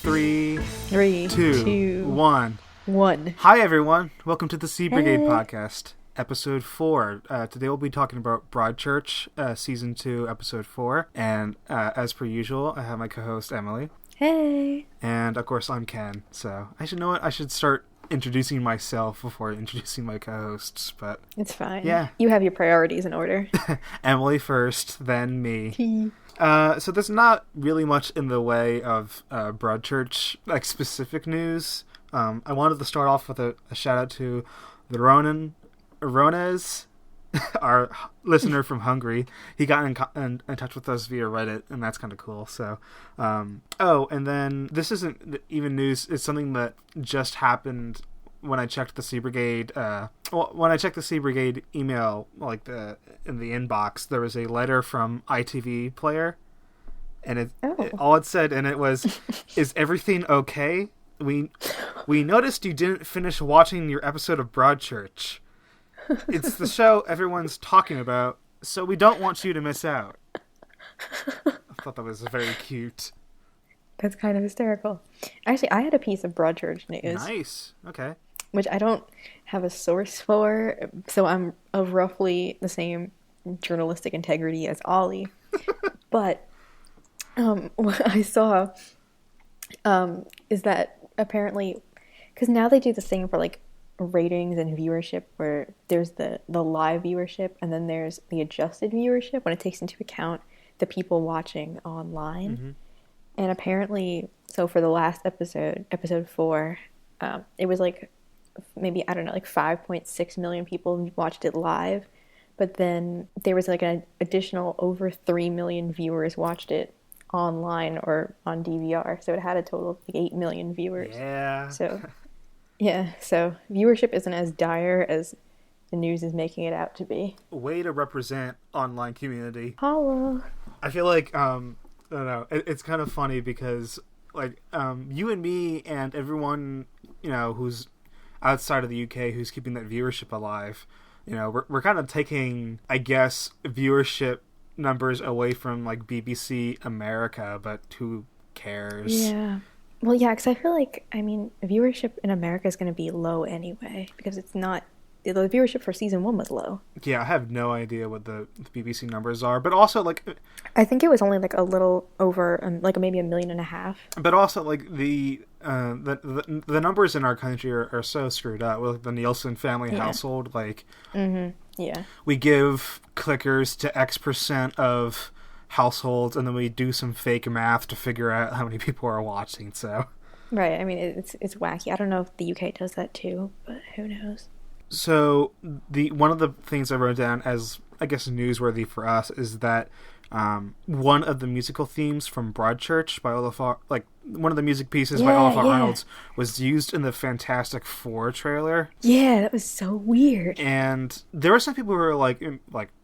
Three, Three, two, one. one. Hi, everyone. Welcome to the Sea Brigade Hey. podcast, episode 4. Today we'll be talking about Broadchurch, season 2, episode 4. And as per usual, I have my co-host, Emily. Hey. And, of course, I'm Ken. So I should know it. I should start introducing myself before introducing my co-hosts. But It's fine. Yeah. You have your priorities in order. Emily first, then me. So there's not really much in the way of Broadchurch, like specific news. I wanted to start off with a shout out to the Rones, our listener from Hungary. He got in touch with us via Reddit, and that's kind of cool. So, and then this isn't even news. It's something that just happened when I checked the Sea Brigade. When I checked the Sea Brigade email, in the inbox, there was a letter from ITV Player, and all it said, and it was, "Is everything okay? We noticed you didn't finish watching your episode of Broadchurch. It's the show everyone's talking about, so we don't want you to miss out." I thought that was very cute. That's kind of hysterical. Actually, I had a piece of Broadchurch news. Nice. Okay. Which I don't have a source for, so I'm of roughly the same journalistic integrity as Ollie. But what I saw is that apparently, because now they do this thing for like ratings and viewership where there's the live viewership and then there's the adjusted viewership when it takes into account the people watching online. Mm-hmm. And apparently, so for the last episode 4, it was like maybe, I don't know, like 5.6 million people watched it live. But then there was like an additional over 3 million viewers watched it online or on DVR. So it had a total of like 8 million viewers. Yeah. So, yeah. So viewership isn't as dire as the news is making it out to be. Way to represent online community. Holla. I feel like, I don't know, it's kind of funny because, like, you and me and everyone, who's outside of the UK who's keeping that viewership alive, we're kind of taking, I guess, viewership numbers away from, like, BBC America, but who cares? Yeah. Well, yeah, because I feel like, viewership in America is going to be low anyway, because it's not, the viewership for season 1 was low. Yeah, I have no idea what the BBC numbers are, but also, like, I think it was only like a little over, like maybe 1.5 million. But also, like, the numbers in our country are so screwed up with the Nielsen family household. Like, yeah, we give clickers to X percent of households, and then we do some fake math to figure out how many people are watching. So, right. I mean, it's wacky. I don't know if the UK does that too, but who knows? So one of the things I wrote down as, I guess, newsworthy for us is that one of the musical themes from Broadchurch by Olafur, like one of the music pieces by Olafur Arnalds, was used in the Fantastic Four trailer. Yeah, that was so weird. And there were some people who were like,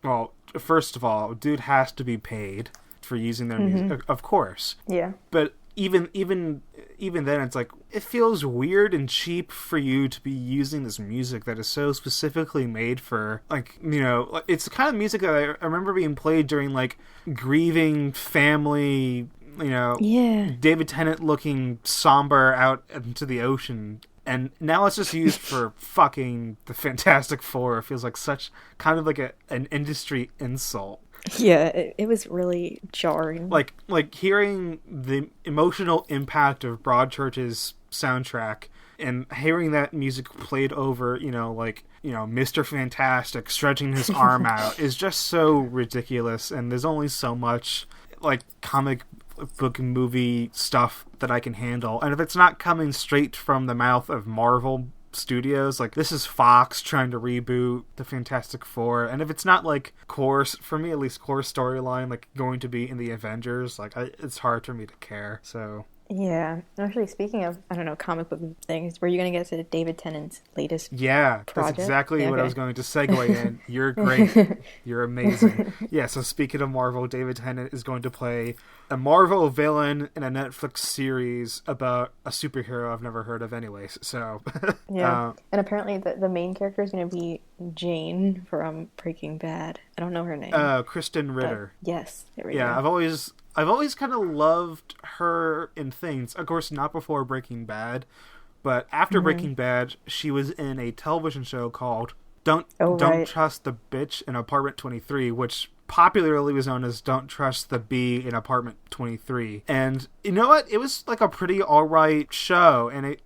well, first of all, dude has to be paid for using their music, of course. Yeah. But even then, it's like, it feels weird and cheap for you to be using this music that is so specifically made for, like, it's the kind of music that I remember being played during, like, grieving family, David Tennant looking somber out into the ocean. And now it's just used for fucking the Fantastic Four. It feels like such, kind of like an industry insult. Yeah, it was really jarring. Like hearing the emotional impact of Broadchurch's soundtrack and hearing that music played over, Mr. Fantastic stretching his arm out is just so ridiculous. And there's only so much, like, comic book movie stuff that I can handle. And if it's not coming straight from the mouth of Marvel Studios, like, this is Fox trying to reboot the Fantastic Four, and if it's not, like, for me at least, core storyline, like, going to be in the Avengers, like, it's hard for me to care. So yeah, actually, speaking of, I don't know, comic book things, were you going to get to David Tennant's latest project? That's exactly what I was going to segue in. You're great. You're amazing. Yeah, so speaking of Marvel, David Tennant is going to play a Marvel villain in a Netflix series about a superhero I've never heard of anyways. So yeah. And apparently the main character is going to be Jane from Breaking Bad. I don't know her name. Kristen Ritter. Yes, there we go. Yeah, I've always kind of loved her in things. Of course, not before Breaking Bad, but after Breaking Bad, she was in a television show called Don't Trust the Bitch in Apartment 23, which popularly was known as Don't Trust the Bee in Apartment 23. And you know what? It was like a pretty alright show, and it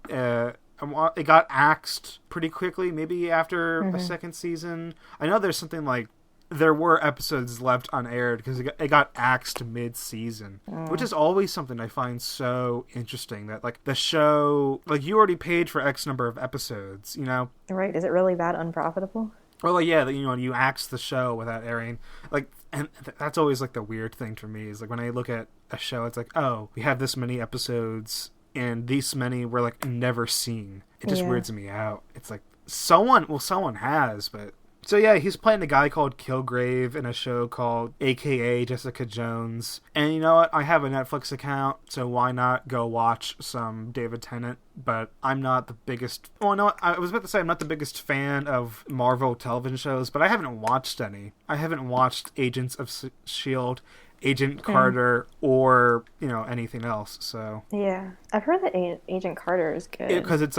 got axed pretty quickly, maybe after a second season. I know there's something like there were episodes left unaired because it got axed mid-season, which is always something I find so interesting, that like the show, like you already paid for X number of episodes, you know? Right. Is it really that unprofitable? Well, like, yeah, you know, you axe the show without airing, like, and that's always like the weird thing for me is like when I look at a show, it's like, oh, we have this many episodes and these many were like never seen. It just weirds me out. It's like someone has, but so yeah, he's playing a guy called Kilgrave in a show called AKA Jessica Jones. And you know what? I have a Netflix account, so why not go watch some David Tennant? But I'm not the biggest... Well, no, I was about to say I'm not the biggest fan of Marvel television shows, but I haven't watched any. I haven't watched Agents of S.H.I.E.L.D., Agent Carter, or, you know, anything else, so... Yeah. I've heard that Agent Carter is good. Because it's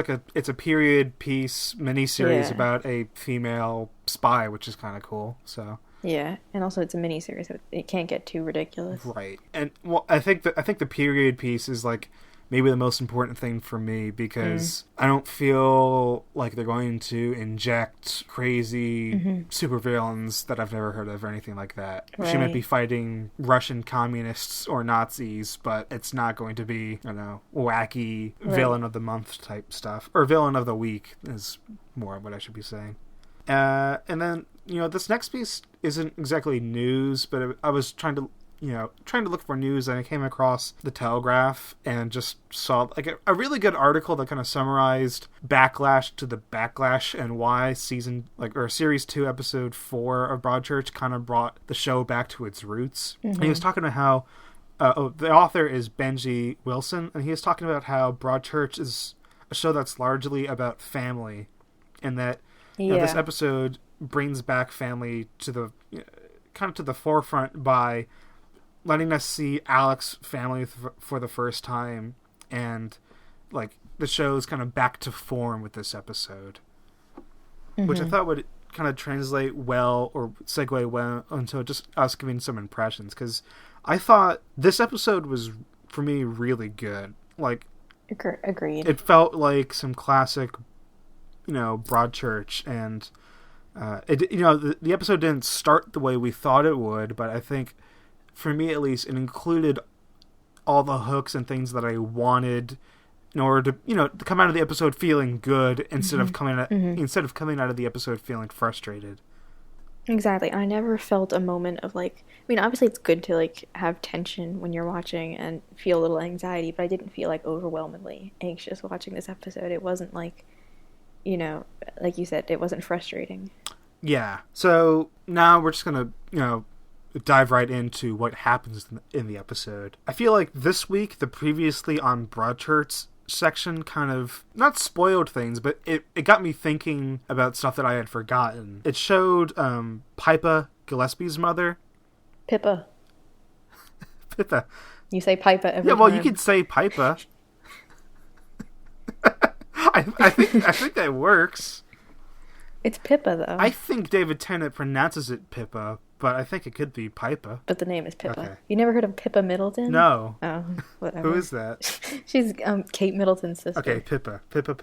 a period piece miniseries about a female spy, which is kind of cool, so... Yeah, and also it's a miniseries, so it can't get too ridiculous. Right. And, well, I think the period piece is, like, maybe the most important thing for me, because I don't feel like they're going to inject crazy supervillains that I've never heard of or anything like that. Right. She might be fighting Russian communists or Nazis, but it's not going to be, I don't know, wacky villain of the month type stuff. Or villain of the week is more what I should be saying. And then, you know, this next piece isn't exactly news, but I was trying to look for news, and I came across The Telegraph and just saw like a really good article that kind of summarized backlash to the backlash and why series 2 episode 4 of Broadchurch kind of brought the show back to its roots. And he was talking about how the author is Benji Wilson, and he was talking about how Broadchurch is a show that's largely about family, and that you know, this episode brings back family to the kind of to the forefront by letting us see Alex's family for the first time, and like the show's kind of back to form with this episode, which I thought would kind of translate well or segue well into just us giving some impressions, because I thought this episode was for me really good. Like, agreed. It felt like some classic, you know, Broadchurch, and the episode didn't start the way we thought it would, but I think, for me at least, it included all the hooks and things that I wanted in order to, you know, to come out of the episode feeling good instead of coming out of the episode feeling frustrated. Exactly. I never felt a moment of like, I mean, obviously it's good to like have tension when you're watching and feel a little anxiety, but I didn't feel like overwhelmingly anxious watching this episode. It wasn't like, you know, like you said, it wasn't frustrating. Yeah. So now we're just going to, you know, dive right into what happens in the episode. I feel like this week, the previously on Broadchurch section kind of, not spoiled things, but it got me thinking about stuff that I had forgotten. It showed Pippa, Gillespie's mother. Pippa. Pippa. You say Pippa every time. Yeah, well, you could say Pippa. I think that works. It's Pippa, though. I think David Tennant pronounces it Pippa, but I think it could be Pippa. But the name is Pippa. Okay. You never heard of Pippa Middleton? No. Oh, whatever. Who is that? She's Kate Middleton's sister. Okay, Pippa. Pippa.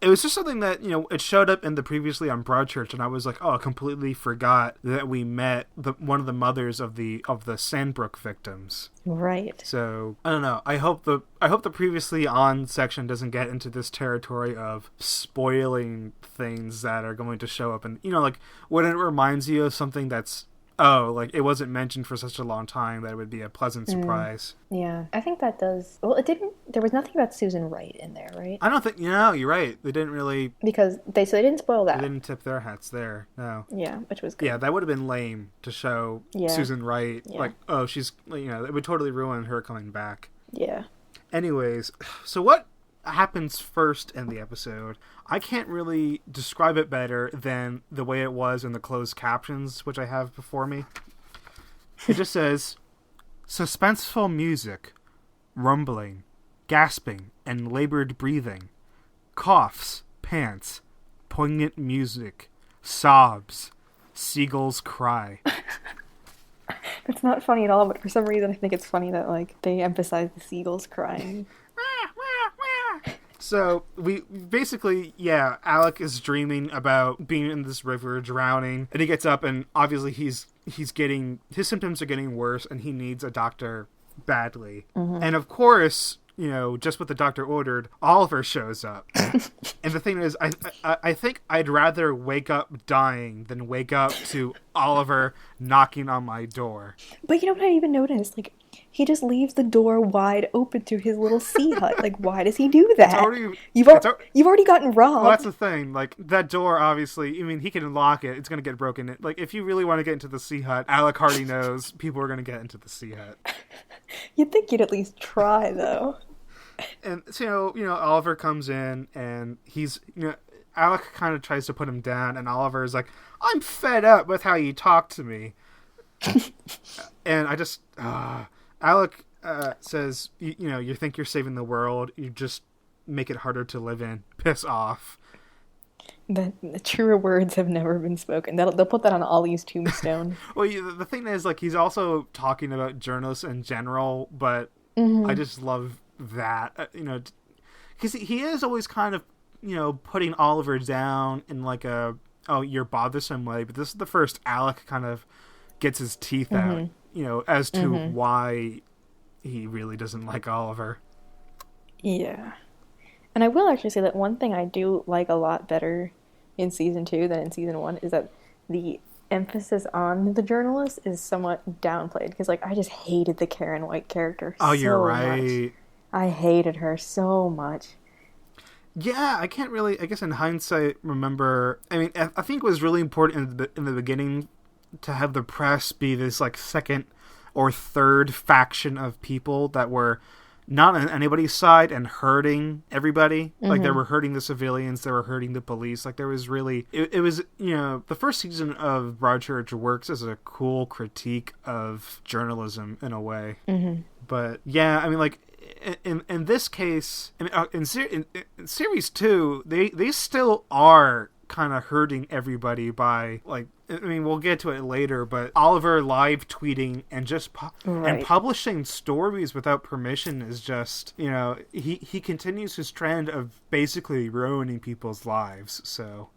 It was just something that, you know, it showed up in the previously on Broadchurch, and I was like, oh, I completely forgot that we met one of the mothers of the Sandbrook victims. Right. So I don't know. I hope the previously on section doesn't get into this territory of spoiling things that are going to show up, and you know, like when it reminds you of something that's, oh, like it wasn't mentioned for such a long time that it would be a pleasant surprise. Yeah, I think that does. Well, it didn't. There was nothing about Susan Wright in there, right? I don't think. You know, you're right. They didn't really, because they didn't spoil that. They didn't tip their hats there. No. Yeah, which was good. Yeah, that would have been lame to show Susan Wright. Yeah. Like, oh, she's, you know, it would totally ruin her coming back. Yeah. Anyways, so what happens first in the episode? I can't really describe it better than the way it was in the closed captions, which I have before me. It just says, suspenseful music, rumbling, gasping, and labored breathing, coughs, pants, poignant music, sobs, seagulls cry. It's not funny at all, but for some reason I think it's funny that, like, they emphasize the seagulls crying. So, we basically, yeah, Alec is dreaming about being in this river, drowning, and he gets up, and obviously his symptoms are getting worse, and he needs a doctor badly. Mm-hmm. And of course, you know, just what the doctor ordered, Oliver shows up. And the thing is, I think I'd rather wake up dying than wake up to Oliver knocking on my door. But you know what I even noticed? Like, he just leaves the door wide open to his little sea hut. Like, why does he do that? You've already gotten robbed. Well, that's the thing. Like, that door, obviously, I mean, he can lock it. It's going to get broken. Like, if you really want to get into the sea hut, Alec Hardy knows people are going to get into the sea hut. You'd think you'd at least try, though. And so, you know, Oliver comes in, and he's, you know, Alec kind of tries to put him down, and Oliver is like, I'm fed up with how you talk to me. And I just, Alec says, you know, you think you're saving the world, you just make it harder to live in. Piss off. The truer words have never been spoken. They'll put that on Ollie's tombstone. Well, the thing is, like, he's also talking about journalists in general, but I just love that, you know, because he is always kind of, you know, putting Oliver down in like a, oh, you're bothersome way, but this is the first Alec kind of gets his teeth out, you know, as to why he really doesn't like Oliver. Yeah. And I will actually say that one thing I do like a lot better in season 2 than in season 1 is that the emphasis on the journalist is somewhat downplayed, because, like, I just hated the Karen White character so you're right. much. I hated her so much. Yeah, I can't really, I guess in hindsight, remember, I mean, I think it was really important in the beginning to have the press be this, like, second or third faction of people that were not on anybody's side and hurting everybody. Like, they were hurting the civilians, they were hurting the police. Like, there was really, it was, you know, the first season of Broadchurch works as a cool critique of journalism in a way. But, yeah, I mean, like, in this case, I mean, in series 2, they still are kind of hurting everybody by, like, I mean, we'll get to it later, but Oliver live tweeting and just and publishing stories without permission is just, you know, he continues his trend of basically ruining people's lives. So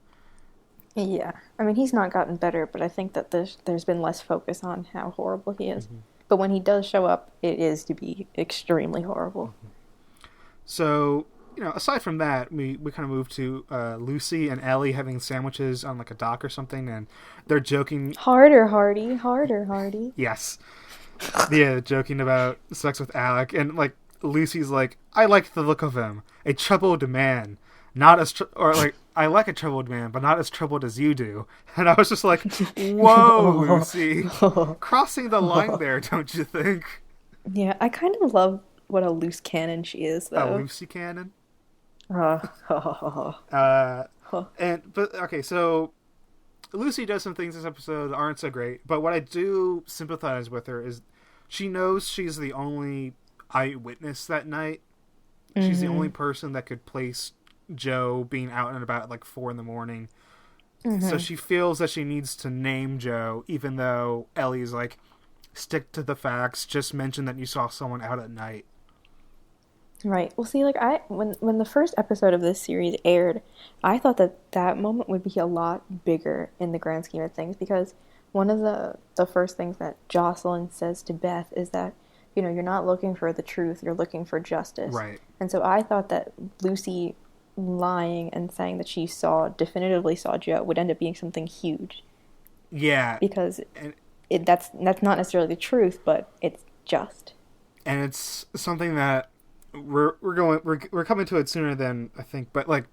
yeah, I mean, he's not gotten better, but I think that there's been less focus on how horrible he is. But when he does show up, it is to be extremely horrible. So, you know, aside from that, we kind of move to Lucy and Ellie having sandwiches on, like, a dock or something, and they're joking. Harder, Hardy. Harder, Hardy. Yes. Yeah, joking about sex with Alec, and, like, Lucy's like, I like the look of him. A troubled man. Not as, I like a troubled man, but not as troubled as you do. And I was just like, whoa, Lucy. Crossing the line there, don't you think? Yeah, I kind of love what a loose cannon she is, though. A Lucy cannon? But okay, so Lucy does some things this episode that aren't so great, but what I do sympathize with her is she knows she's the only eyewitness that night. She's the only person that could place Joe being out and about at like 4 a.m. So she feels that she needs to name Joe, even though Ellie's like, stick to the facts, just mention that you saw someone out at night. Right. Well, see, like, when the first episode of this series aired, I thought that moment would be a lot bigger in the grand scheme of things, because one of the first things that Jocelyn says to Beth is that, you know, you're not looking for the truth, you're looking for justice. Right. And so I thought that Lucy lying and saying that she definitively saw Joe would end up being something huge. Yeah. Because that's not necessarily the truth, but it's just. And it's something that we're coming to it sooner than I think, but, like,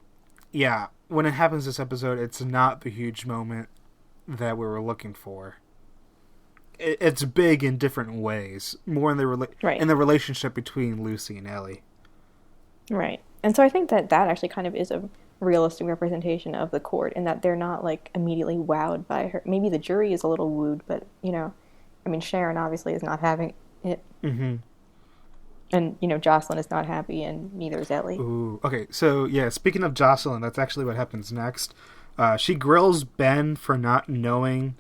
yeah, when it happens this episode, it's not the huge moment that we were looking for. It's big in different ways, more in in the relationship between Lucy and Ellie. Right. And so I think that actually kind of is a realistic representation of the court, in that they're not, like, immediately wowed by her. Maybe the jury is a little wooed, but, you know, I mean, Sharon obviously is not having it. Mm-hmm. And, Jocelyn is not happy, and neither is Ellie. Ooh. Okay, so yeah, speaking of Jocelyn, that's actually what happens next. She grills Ben for not knowing.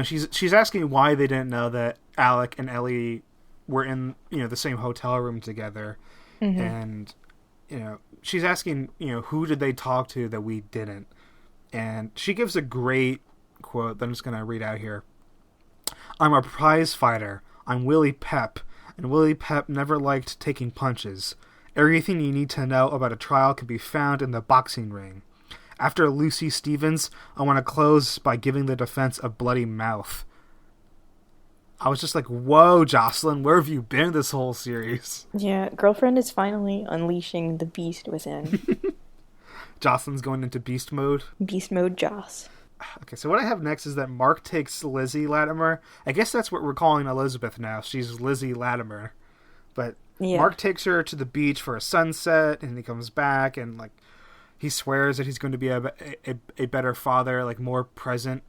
She's asking why they didn't know that Alec and Ellie were in the same hotel room together, Mm-hmm. and she's asking who did they talk to that we didn't, and she gives a great quote that I'm just gonna read out here. I'm a prize fighter. I'm Willie Pep, and Willie Pep never liked taking punches. Everything you need to know about a trial can be found in the boxing ring. After Lucy Stevens, I want to close by giving the defense a bloody mouth. I was just like, whoa, Jocelyn, where have you been this whole series? Yeah, girlfriend is finally unleashing the beast within. Jocelyn's going into beast mode. Beast mode Joss. Okay, so what I have next is that Mark takes Lizzie Latimer. I guess that's what we're calling Elizabeth now. She's Lizzie Latimer. But Yeah. Mark takes her to the beach for a sunset, and he comes back, and he swears that he's going to be a better father, more present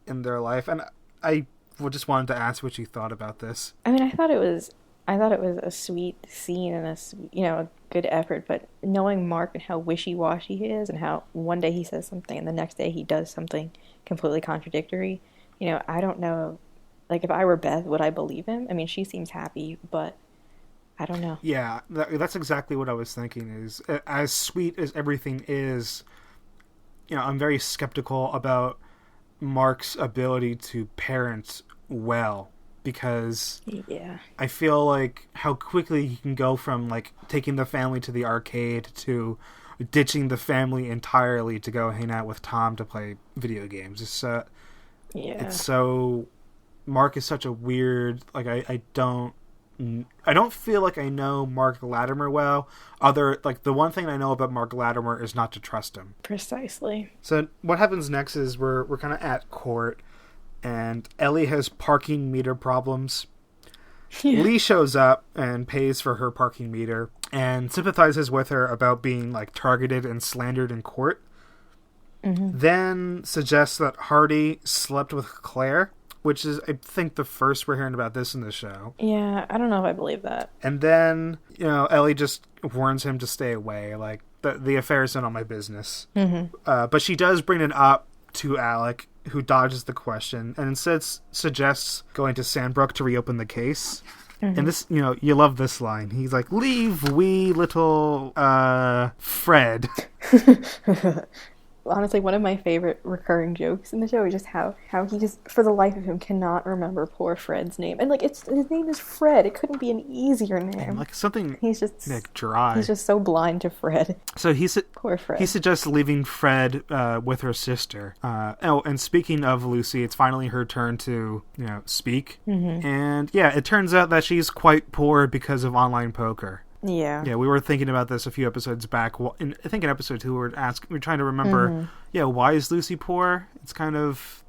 in their life. And I just wanted to ask what you thought about this. I mean, I thought it was a sweet scene and a good effort, but knowing Mark and how wishy-washy he is and how one day he says something and the next day he does something completely contradictory, I don't know, if I were Beth, would I believe him? I mean, she seems happy, but I don't know. Yeah, that's exactly what I was thinking is, as sweet as everything is, I'm very skeptical about Mark's ability to parent well, because Yeah. I feel like how quickly he can go from taking the family to the arcade to ditching the family entirely to go hang out with Tom to play video games. It's so Mark is such a weird I don't feel like I know Mark Latimer well. The one thing I know about Mark Latimer is not to trust him. Precisely. So what happens next is we're kind of at court, and Ellie has parking meter problems. Yeah. Lee shows up and pays for her parking meter and sympathizes with her about being targeted and slandered in court. Mm-hmm. Then suggests that Hardy slept with Claire, which is, I think, the first we're hearing about this in the show. Yeah, I don't know if I believe that. And then, Ellie just warns him to stay away. The affair is none of my business. Mm-hmm. But she does bring it up to Alec, who dodges the question and instead suggests going to Sandbrook to reopen the case. Mm-hmm. And this, you love this line. He's like, leave wee little, Fred. Honestly, one of my favorite recurring jokes in the show is just how he just, for the life of him, cannot remember poor Fred's name. And, his name is Fred. It couldn't be an easier name. And, something, he's just dry. He's just so blind to Fred. So poor Fred. He suggests leaving Fred with her sister. And speaking of Lucy, it's finally her turn to, speak. Mm-hmm. And, yeah, it turns out that she's quite poor because of online poker. Yeah. Yeah, we were thinking about this a few episodes back. I think in episode 2 we were trying to remember, why is Lucy poor? It's kind of,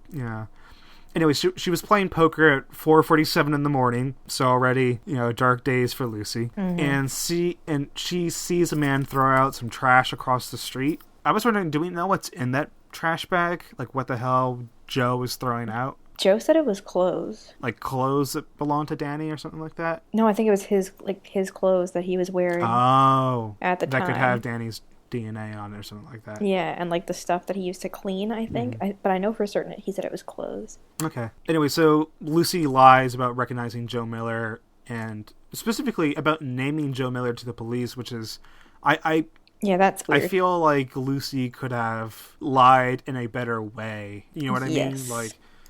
Anyway, she was playing poker at 4:47 in the morning, so already, dark days for Lucy. Mm-hmm. And she sees a man throw out some trash across the street. I was wondering, do we know what's in that trash bag? What the hell Joe is throwing out? Joe said it was clothes. Clothes that belong to Danny or something like that? No, I think it was his clothes that he was wearing. Oh. At the time. That could have Danny's DNA on it or something like that. Yeah, and the stuff that he used to clean, I think. Mm-hmm. But I know for certain he said it was clothes. Okay. Anyway, so Lucy lies about recognizing Joe Miller and specifically about naming Joe Miller to the police, which is... Yeah, that's weird. I feel like Lucy could have lied in a better way. You know what I mean?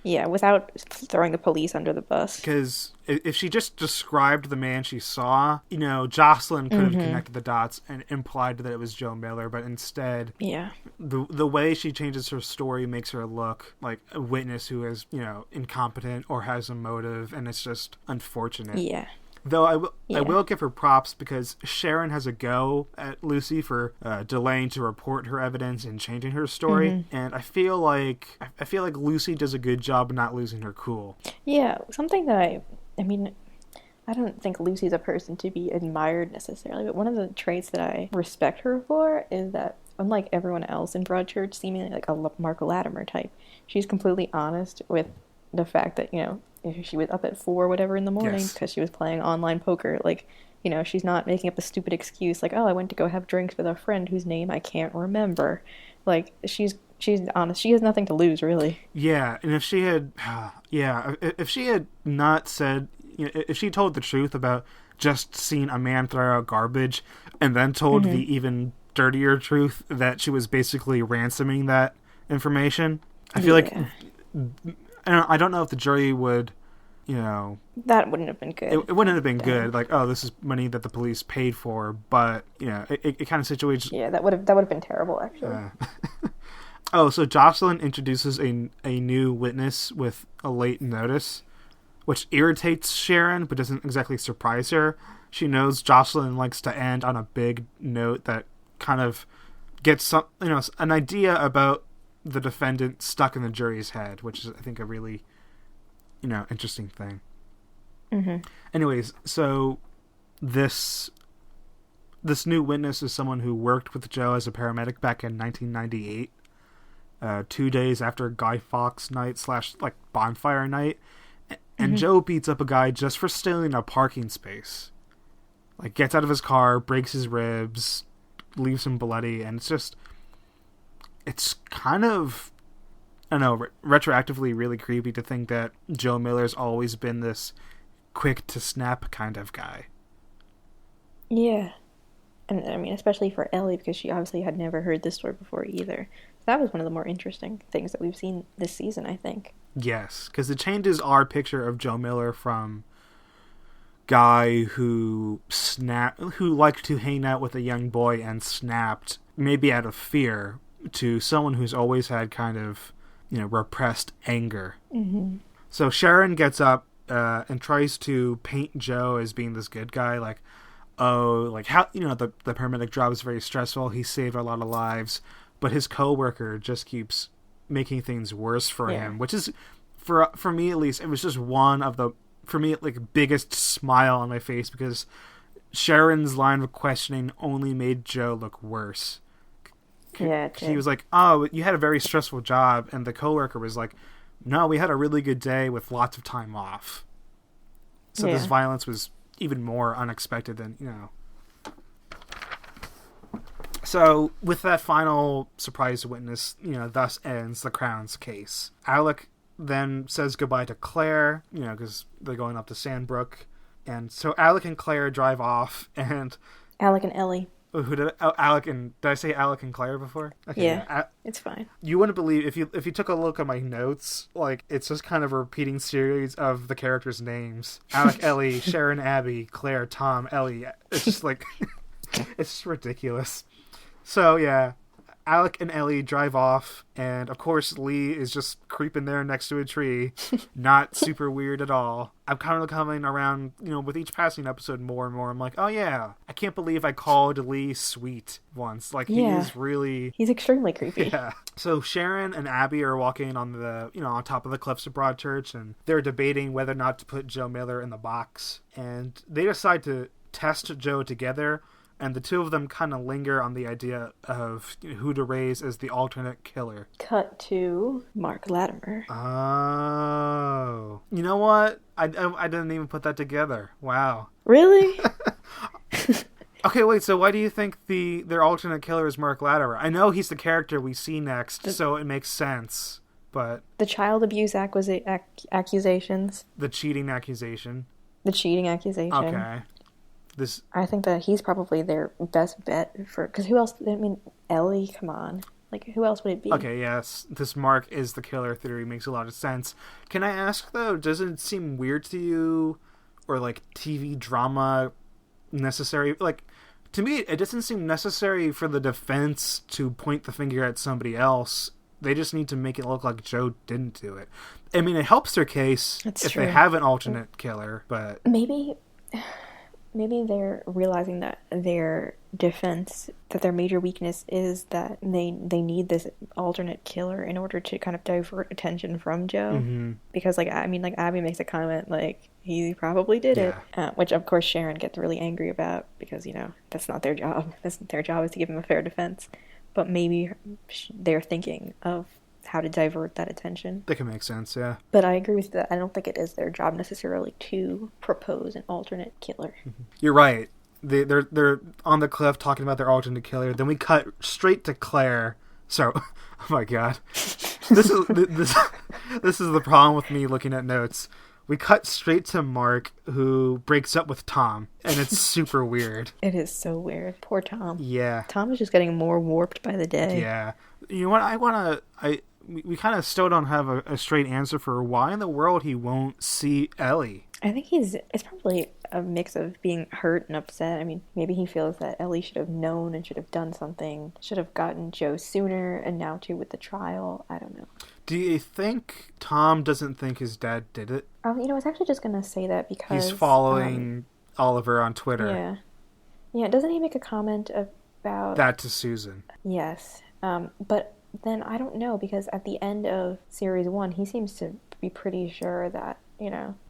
Yeah, without throwing the police under the bus. Because if she just described the man she saw, Jocelyn could have connected the dots and implied that it was Joe Miller, but instead, the way she changes her story makes her look like a witness who is, incompetent or has a motive, and it's just unfortunate. Yeah. Though I will give her props because Sharon has a go at Lucy for delaying to report her evidence and changing her story, and I feel like Lucy does a good job not losing her cool. Yeah, something that I mean, I don't think Lucy's a person to be admired necessarily, but one of the traits that I respect her for is that, unlike everyone else in Broadchurch, seemingly like a Mark Latimer type, she's completely honest with the fact that she was up at 4 whatever in the morning Yes. because she was playing online poker. Like, she's not making up the stupid excuse like, oh, I went to go have drinks with a friend whose name I can't remember. Like, she's honest. She has nothing to lose, really. Yeah, and if she had, yeah, if she had not said, if she told the truth about just seeing a man throw out garbage, and then told the even dirtier truth that she was basically ransoming that information, I feel like, I don't know if the jury would, that wouldn't have been good. It wouldn't have been good. Like, oh, this is money that the police paid for, but it kind of situates. Yeah, that would have been terrible, actually. Oh, so Jocelyn introduces a new witness with a late notice, which irritates Sharon, but doesn't exactly surprise her. She knows Jocelyn likes to end on a big note that kind of gets some, an idea about the defendant stuck in the jury's head, which is, I think, a really, interesting thing. Anyways, so this new witness is someone who worked with Joe as a paramedic back in 1998. 2 days after Guy Fawkes night / bonfire night, and Joe beats up a guy just for stealing a parking space. Like, gets out of his car, breaks his ribs, leaves him bloody, and it's kind of, I don't know, retroactively really creepy to think that Joe Miller's always been this quick to snap kind of guy. Yeah. And I mean, especially for Ellie, because she obviously had never heard this story before either. That was one of the more interesting things that we've seen this season, I think. Yes, because it changes our picture of Joe Miller from guy who liked to hang out with a young boy and snapped, maybe out of fear, to someone who's always had kind of, repressed anger. So Sharon gets up and tries to paint Joe as being this good guy, like, oh, like how, the paramedic job is very stressful, he saved a lot of lives, but his coworker just keeps making things worse for him, which is, for me at least, it was just one of the, for me, like, biggest smile on my face, because Sharon's line of questioning only made Joe look worse. Yeah, he was like, oh, you had a very stressful job, and the coworker was like, no, we had a really good day with lots of time off. So this violence was even more unexpected than, So, with that final surprise witness, thus ends the Crown's case. Alec then says goodbye to Claire, because they're going up to Sandbrook. And so Alec and Claire drive off, and... Alec and Ellie. Alec and... Did I say Alec and Claire before? Okay, yeah, it's fine. You wouldn't believe, if you took a look at my notes, like, it's just kind of a repeating series of the characters' names. Alec, Ellie, Sharon, Abby, Claire, Tom, Ellie. It's just like... it's just ridiculous. So, yeah, Alec and Ellie drive off, and of course Lee is just creeping there next to a tree. Not super weird at all. I'm kind of coming around, with each passing episode more and more. I'm like, oh yeah, I can't believe I called Lee sweet once. Like, he is really... He's extremely creepy. Yeah. So Sharon and Abby are walking on the, on top of the cliffs of Broadchurch, and they're debating whether or not to put Joe Miller in the box. And they decide to test Joe together, and the two of them kind of linger on the idea of who to raise as the alternate killer. Cut to Mark Latimer. Oh. You know what? I didn't even put that together. Wow. Really? Okay, wait, so why do you think their alternate killer is Mark Latimer? I know he's the character we see next, so it makes sense, but... The child abuse accusations. The cheating accusation. The cheating accusation. Okay. I think that he's probably their best bet for... Because who else... I mean, Ellie, come on. Like, who else would it be? Okay, yes. This Mark is the killer theory makes a lot of sense. Can I ask, though, does it seem weird to you, or, like, TV drama necessary? Like, to me, it doesn't seem necessary for the defense to point the finger at somebody else. They just need to make it look like Joe didn't do it. I mean, it helps their case they have an alternate killer, but... Maybe they're realizing that their defense, that their major weakness is that they need this alternate killer in order to kind of divert attention from Joe. Mm-hmm. Because, Abby makes a comment, like, he probably did it. Which, of course, Sharon gets really angry about because, that's not their job. Their job is to give him a fair defense. But maybe they're thinking of how to divert that attention. That can make sense, yeah. But I agree with that. I don't think it is their job necessarily to propose an alternate killer. You're right. They're on the cliff talking about their alternate killer. Then we cut straight to Claire. So, oh my god, this is the problem with me looking at notes. We cut straight to Mark, who breaks up with Tom, and it's super weird. It is so weird. Poor Tom. Yeah. Tom is just getting more warped by the day. Yeah. You know what? We kind of still don't have a straight answer for why in the world he won't see Ellie. I think it's probably a mix of being hurt and upset. I mean, maybe he feels that Ellie should have known and should have done something, should have gotten Joe sooner, and now too with the trial. I don't know. Do you think Tom doesn't think his dad did it? I was actually just going to say that because... He's following Oliver on Twitter. Yeah. Yeah, doesn't he make a comment about... That to Susan. Yes. But then I don't know, because at the end of Series 1, he seems to be pretty sure that,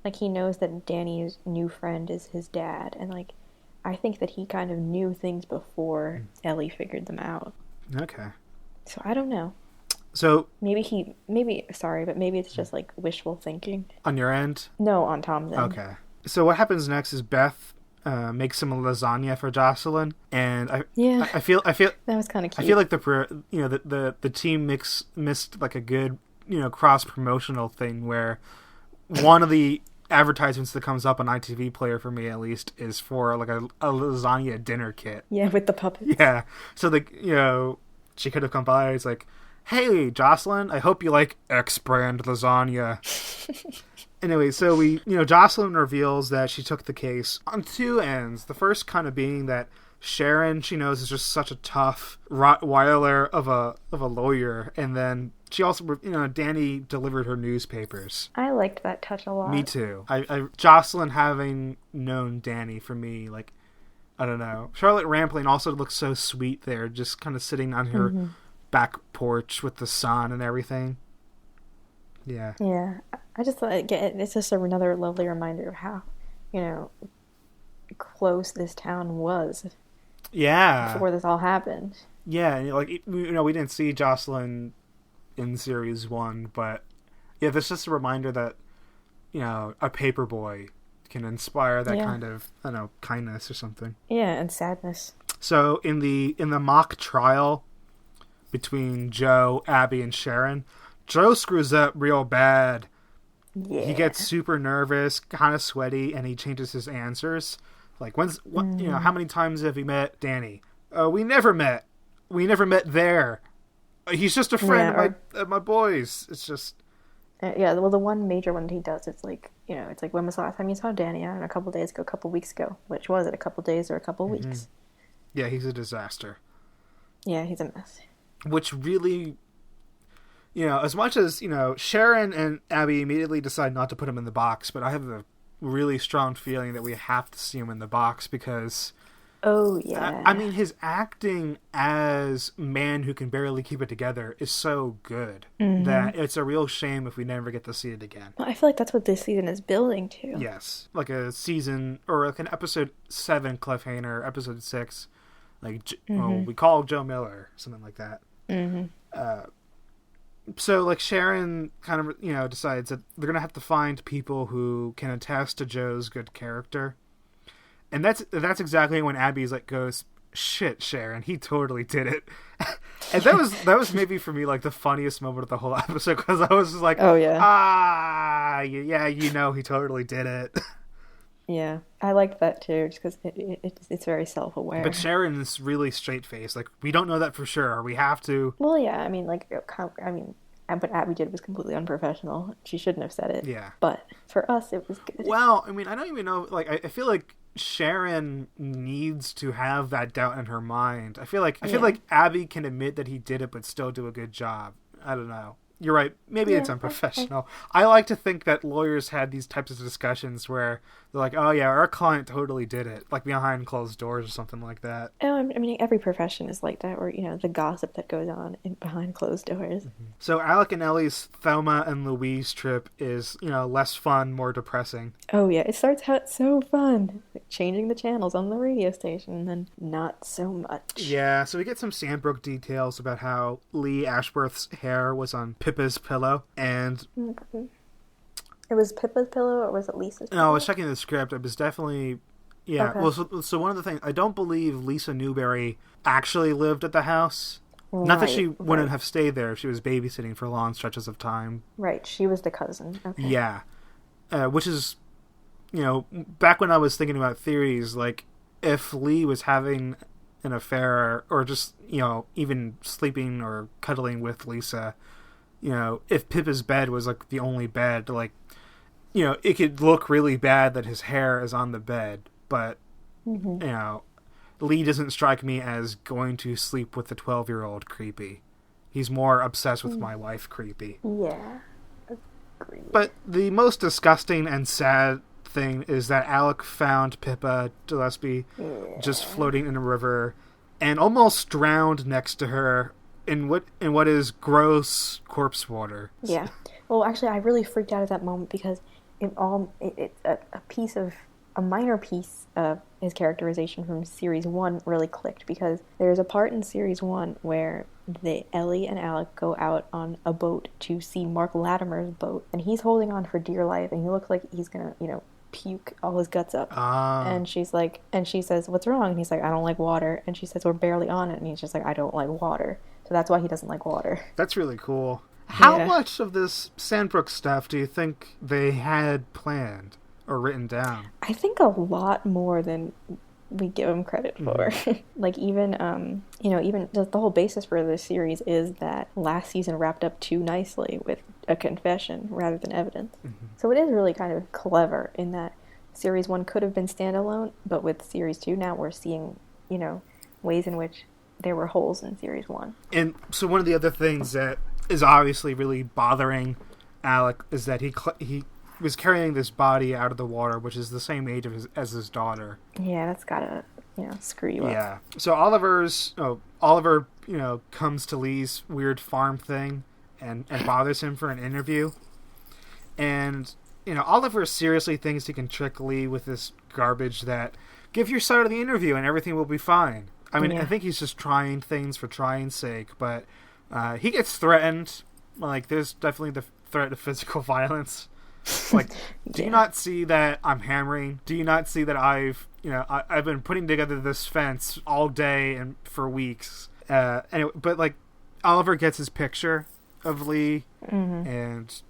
like he knows that Danny's new friend is his dad. And like, I think that he kind of knew things before Ellie figured them out. Okay. So I don't know. So maybe it's just like wishful thinking. On your end? No, on Tom's end. Okay. So what happens next is Beth makes some lasagna for Jocelyn, and I feel that was kind of cute. I feel like the team missed like a good cross promotional thing where one of the advertisements that comes up on ITV Player for me at least is for like a lasagna dinner kit. Yeah, with the puppets. Yeah. So she could have come by. It's like, hey, Jocelyn, I hope you like X brand lasagna. Anyway, so Jocelyn reveals that she took the case on two ends. The first kind of being that Sharon, she knows, is just such a tough Rottweiler of a lawyer, and then she also, Danny delivered her newspapers. I liked that touch a lot. Me too. Jocelyn having known Danny, for me, like, I don't know. Charlotte Rampling also looks so sweet there, just kind of sitting on her back porch with the sun and everything. Yeah. Yeah. I just thought it's just another lovely reminder of how, close this town was. Yeah. Before this all happened. Yeah, and we didn't see Jocelyn in Series 1, but yeah, that's just a reminder that, a paper boy can inspire that kind of, I don't know, kindness or something. Yeah, and sadness. So in the mock trial between Joe, Abby, and Sharon, Joe screws up real bad. Yeah. He gets super nervous, kind of sweaty, and he changes his answers. Like, how many times have we met Danny? We never met. We never met there. He's just a friend of my boys. It's just... well, the one major one he does, it's like, when was the last time you saw Danny? I don't know, a couple days ago, a couple weeks ago. Which was it, a couple days or a couple weeks? Yeah, he's a disaster. Yeah, he's a mess. Which really... as much as, Sharon and Abby immediately decide not to put him in the box, but I have a really strong feeling that we have to see him in the box because... Oh, yeah. I mean, his acting as man who can barely keep it together is so good that it's a real shame if we never get to see it again. Well, I feel like that's what this season is building to. Yes. Like a season, or like an episode 7 cliffhanger, episode 6. Like, we call Joe Miller, something like that. So, like, Sharon kind of, decides that they're going to have to find people who can attest to Joe's good character. And that's exactly when Abby's like goes, shit, Sharon, he totally did it. And that was maybe for me like the funniest moment of the whole episode, because I was just like, oh yeah, yeah, he totally did it. Yeah, I liked that too, just because it's very self-aware. But Sharon is really straight-faced. Like, we don't know that for sure. We have to. Well, yeah, I mean, what Abby did was completely unprofessional. She shouldn't have said it. Yeah. But for us, it was good. Well, I mean, I don't even know. Like, I feel like Sharon needs to have that doubt in her mind. I feel like Abby can admit that he did it, but still do a good job. I don't know. You're right. Maybe it's unprofessional. I like to think that lawyers had these types of discussions where They're like, oh yeah, our client totally did it, like behind closed doors or something like that. Oh, I mean, every profession is like that, or the gossip that goes on behind closed doors. So Alec and Ellie's Thelma and Louise trip is, less fun, more depressing. Oh yeah, it starts out so fun, like changing the channels on the radio station, and then not so much. Yeah, so we get some Sandbrook details about how Lee Ashworth's hair was on Pippa's pillow, and It was Pippa's pillow, or was it Lisa's pillow? no, I was checking the script. It was definitely, yeah. Okay. Well, so one of the things, I don't believe Lisa Newberry actually lived at the house. Right, Not that she wouldn't right. have stayed there if she was babysitting for long stretches of time. Right, she was the cousin. Okay. Yeah. Which is, back when I was thinking about theories, like, if Lee was having an affair or just, even sleeping or cuddling with Lisa, if Pippa's bed was, like, the only bed, like, it could look really bad that his hair is on the bed, but, Lee doesn't strike me as going to sleep with the 12-year-old creepy. He's more obsessed with my wife creepy. Yeah. Agreed. But the most disgusting and sad thing is that Alec found Pippa Gillespie just floating in a river and almost drowned next to her in what is gross corpse water. Yeah. Well, actually, I really freaked out at that moment because it's a minor piece of his characterization from series 1 really clicked, because there's a part in series 1 where Ellie and Alec go out on a boat to see Mark Latimer's boat, and he's holding on for dear life, and he looks like he's gonna, puke all his guts up. And she says, "What's wrong?" And he's like, "I don't like water." And she says, "We're barely on it." And he's just like, "I don't like water." So that's why he doesn't like water. That's really cool. How Yeah. much of this Sandbrook stuff do you think they had planned or written down? I think a lot more than we give him credit for. Like, even even the whole basis for this series is that last season wrapped up too nicely with a confession rather than evidence. So it is really kind of clever in that series 1 could have been standalone, but with series 2 now we're seeing, ways in which there were holes in series 1. And so one of the other things that is obviously really bothering Alec is that he was carrying this body out of the water, which is the same age as his daughter. Yeah, that's gotta, screw you up. Yeah. So Oliver, comes to Lee's weird farm thing and bothers him for an interview. And, Oliver seriously thinks he can trick Lee with this garbage that, give your side of the interview and everything will be fine. I mean, I think he's just trying things for trying's sake, but he gets threatened. Like, there's definitely the threat of physical violence. Like, do you not see that I'm hammering? Do you not see that I've been putting together this fence all day and for weeks? Anyway, but like, Oliver gets his picture of Lee and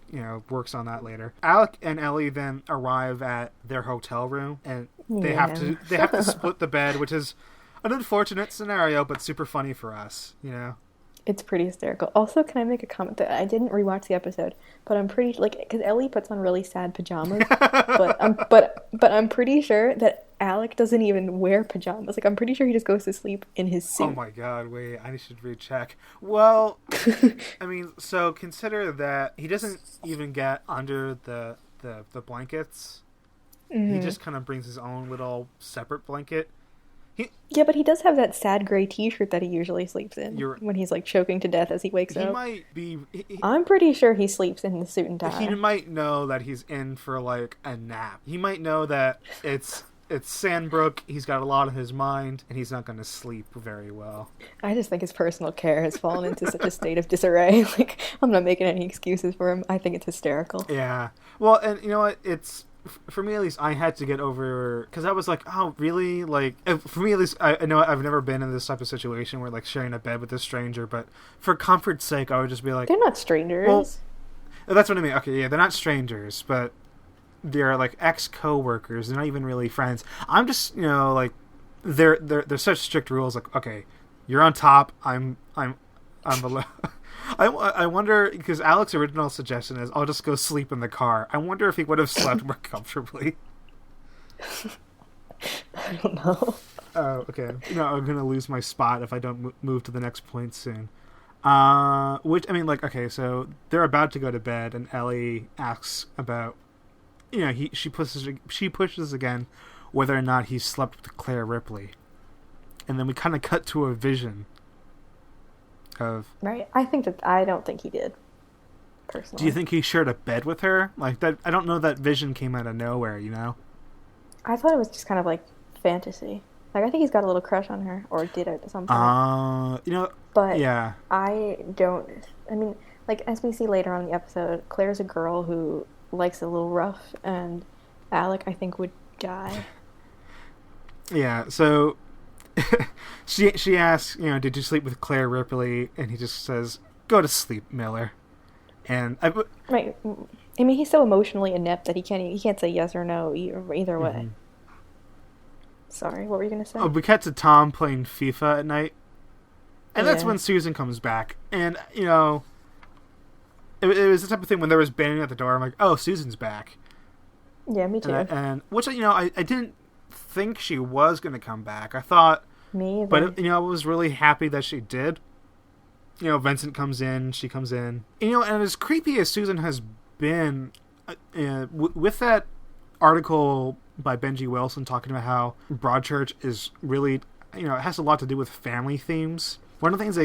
works on that later. Alec and Ellie then arrive at their hotel room, and they have to split the bed, which is an unfortunate scenario, but super funny for us. It's pretty hysterical. Also, can I make a comment that I didn't rewatch the episode, but I'm pretty because Ellie puts on really sad pajamas, but I'm pretty sure that Alec doesn't even wear pajamas. Like, I'm pretty sure he just goes to sleep in his suit. Oh my god! Wait, I should recheck. Well, I mean, so consider that he doesn't even get under the blankets. He just kind of brings his own little separate blanket. Yeah, but he does have that sad gray T-shirt that he usually sleeps in when he's like choking to death as he wakes up. He might be. I'm pretty sure he sleeps in the suit and tie. He might know that he's in for like a nap. He might know that it's Sandbrook. He's got a lot on his mind, and he's not going to sleep very well. I just think his personal care has fallen into such a state of disarray. Like, I'm not making any excuses for him. I think it's hysterical. Yeah. Well, and you know what? It's. For me, at least, I had to get over... Because I was like, oh, really? Like, for me, at least, I know I've never been in this type of situation where, like, sharing a bed with a stranger, but for comfort's sake, I would just be like... They're not strangers. Well, that's what I mean. Okay, yeah, they're not strangers, but they're, like, ex-co-workers. They're not even really friends. I'm just, like, they're such strict rules. Like, okay, you're on top, I'm below... I wonder, because Alec's original suggestion is, I'll just go sleep in the car. I wonder if he would have slept more comfortably. I don't know. Oh, okay. I'm going to lose my spot if I don't move to the next point soon. Okay, so they're about to go to bed, and Ellie asks about she pushes again whether or not he slept with Claire Ripley, and then we kind of cut to a vision of right. I don't think he did. Personally, do you think he shared a bed with her like that? I don't know. That vision came out of nowhere, I thought it was just kind of like fantasy. Like I think he's got a little crush on her, or did at some point. But yeah, I don't. I mean, like as we see later on in the episode, Claire's a girl who likes a little rough, and Alec, I think, would die. Yeah. So she asks, did you sleep with Claire Ripley? And he just says, "Go to sleep, Miller." And right. I mean, he's so emotionally inept that he can't say yes or no either way. Mm-hmm. Sorry, what were you gonna say? Oh, we cut to Tom playing FIFA at night, and that's when Susan comes back. And it was the type of thing when there was banging at the door. I'm like, oh, Susan's back. Yeah, me too. And which I didn't think she was gonna come back. I thought, me either. But I was really happy that she did. Vincent comes in, she comes in. And as creepy as Susan has been, with that article by Benji Wilson talking about how Broadchurch is really, it has a lot to do with family themes. One of the things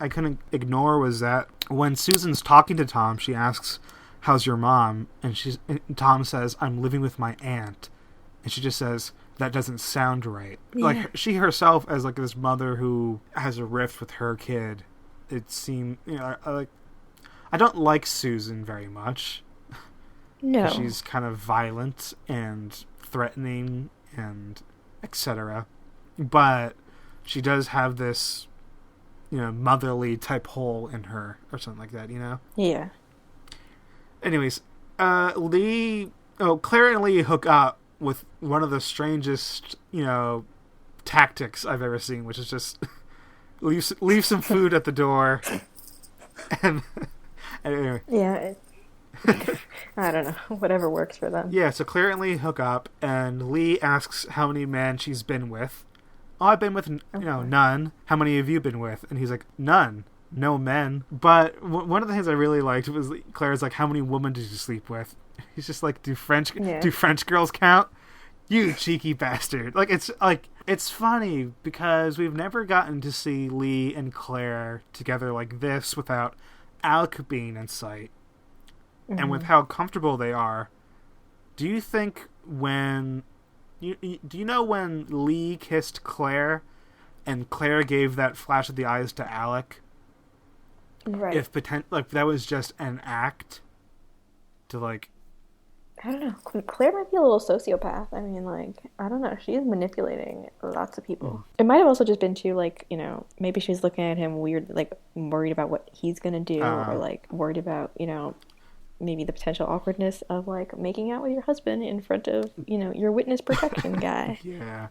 I couldn't ignore was that when Susan's talking to Tom, she asks, "How's your mom?" And Tom says, "I'm living with my aunt." And she just says, "That doesn't sound right." Yeah. Like she herself as like this mother who has a rift with her kid. It seemed, I don't like Susan very much. No. She's kind of violent and threatening and etc. But she does have this, motherly type hole in her or something like that, Yeah. Anyways, Claire and Lee hook up with one of the strangest, tactics I've ever seen, which is just leave some food at the door. And anyway. Yeah. I don't know. Whatever works for them. Yeah, so Claire and Lee hook up, and Lee asks how many men she's been with. "Oh, I've been with, none. How many have you been with?" And he's like, "None. No men." But one of the things I really liked was Claire's like, "How many women did you sleep with?" He's just like, do French girls count? You cheeky bastard. It's funny because we've never gotten to see Lee and Claire together like this without Alec being in sight. Mm-hmm. And with how comfortable they are, do you think when when Lee kissed Claire and Claire gave that flash of the eyes to Alec? Right. If that was just an act to I don't know. Claire might be a little sociopath. I mean, I don't know. She is manipulating lots of people. Mm. It might have also just been too, maybe she's looking at him weird, worried about what he's going to do, or, worried about, maybe the potential awkwardness of, making out with your husband in front of, your witness protection guy. Yeah.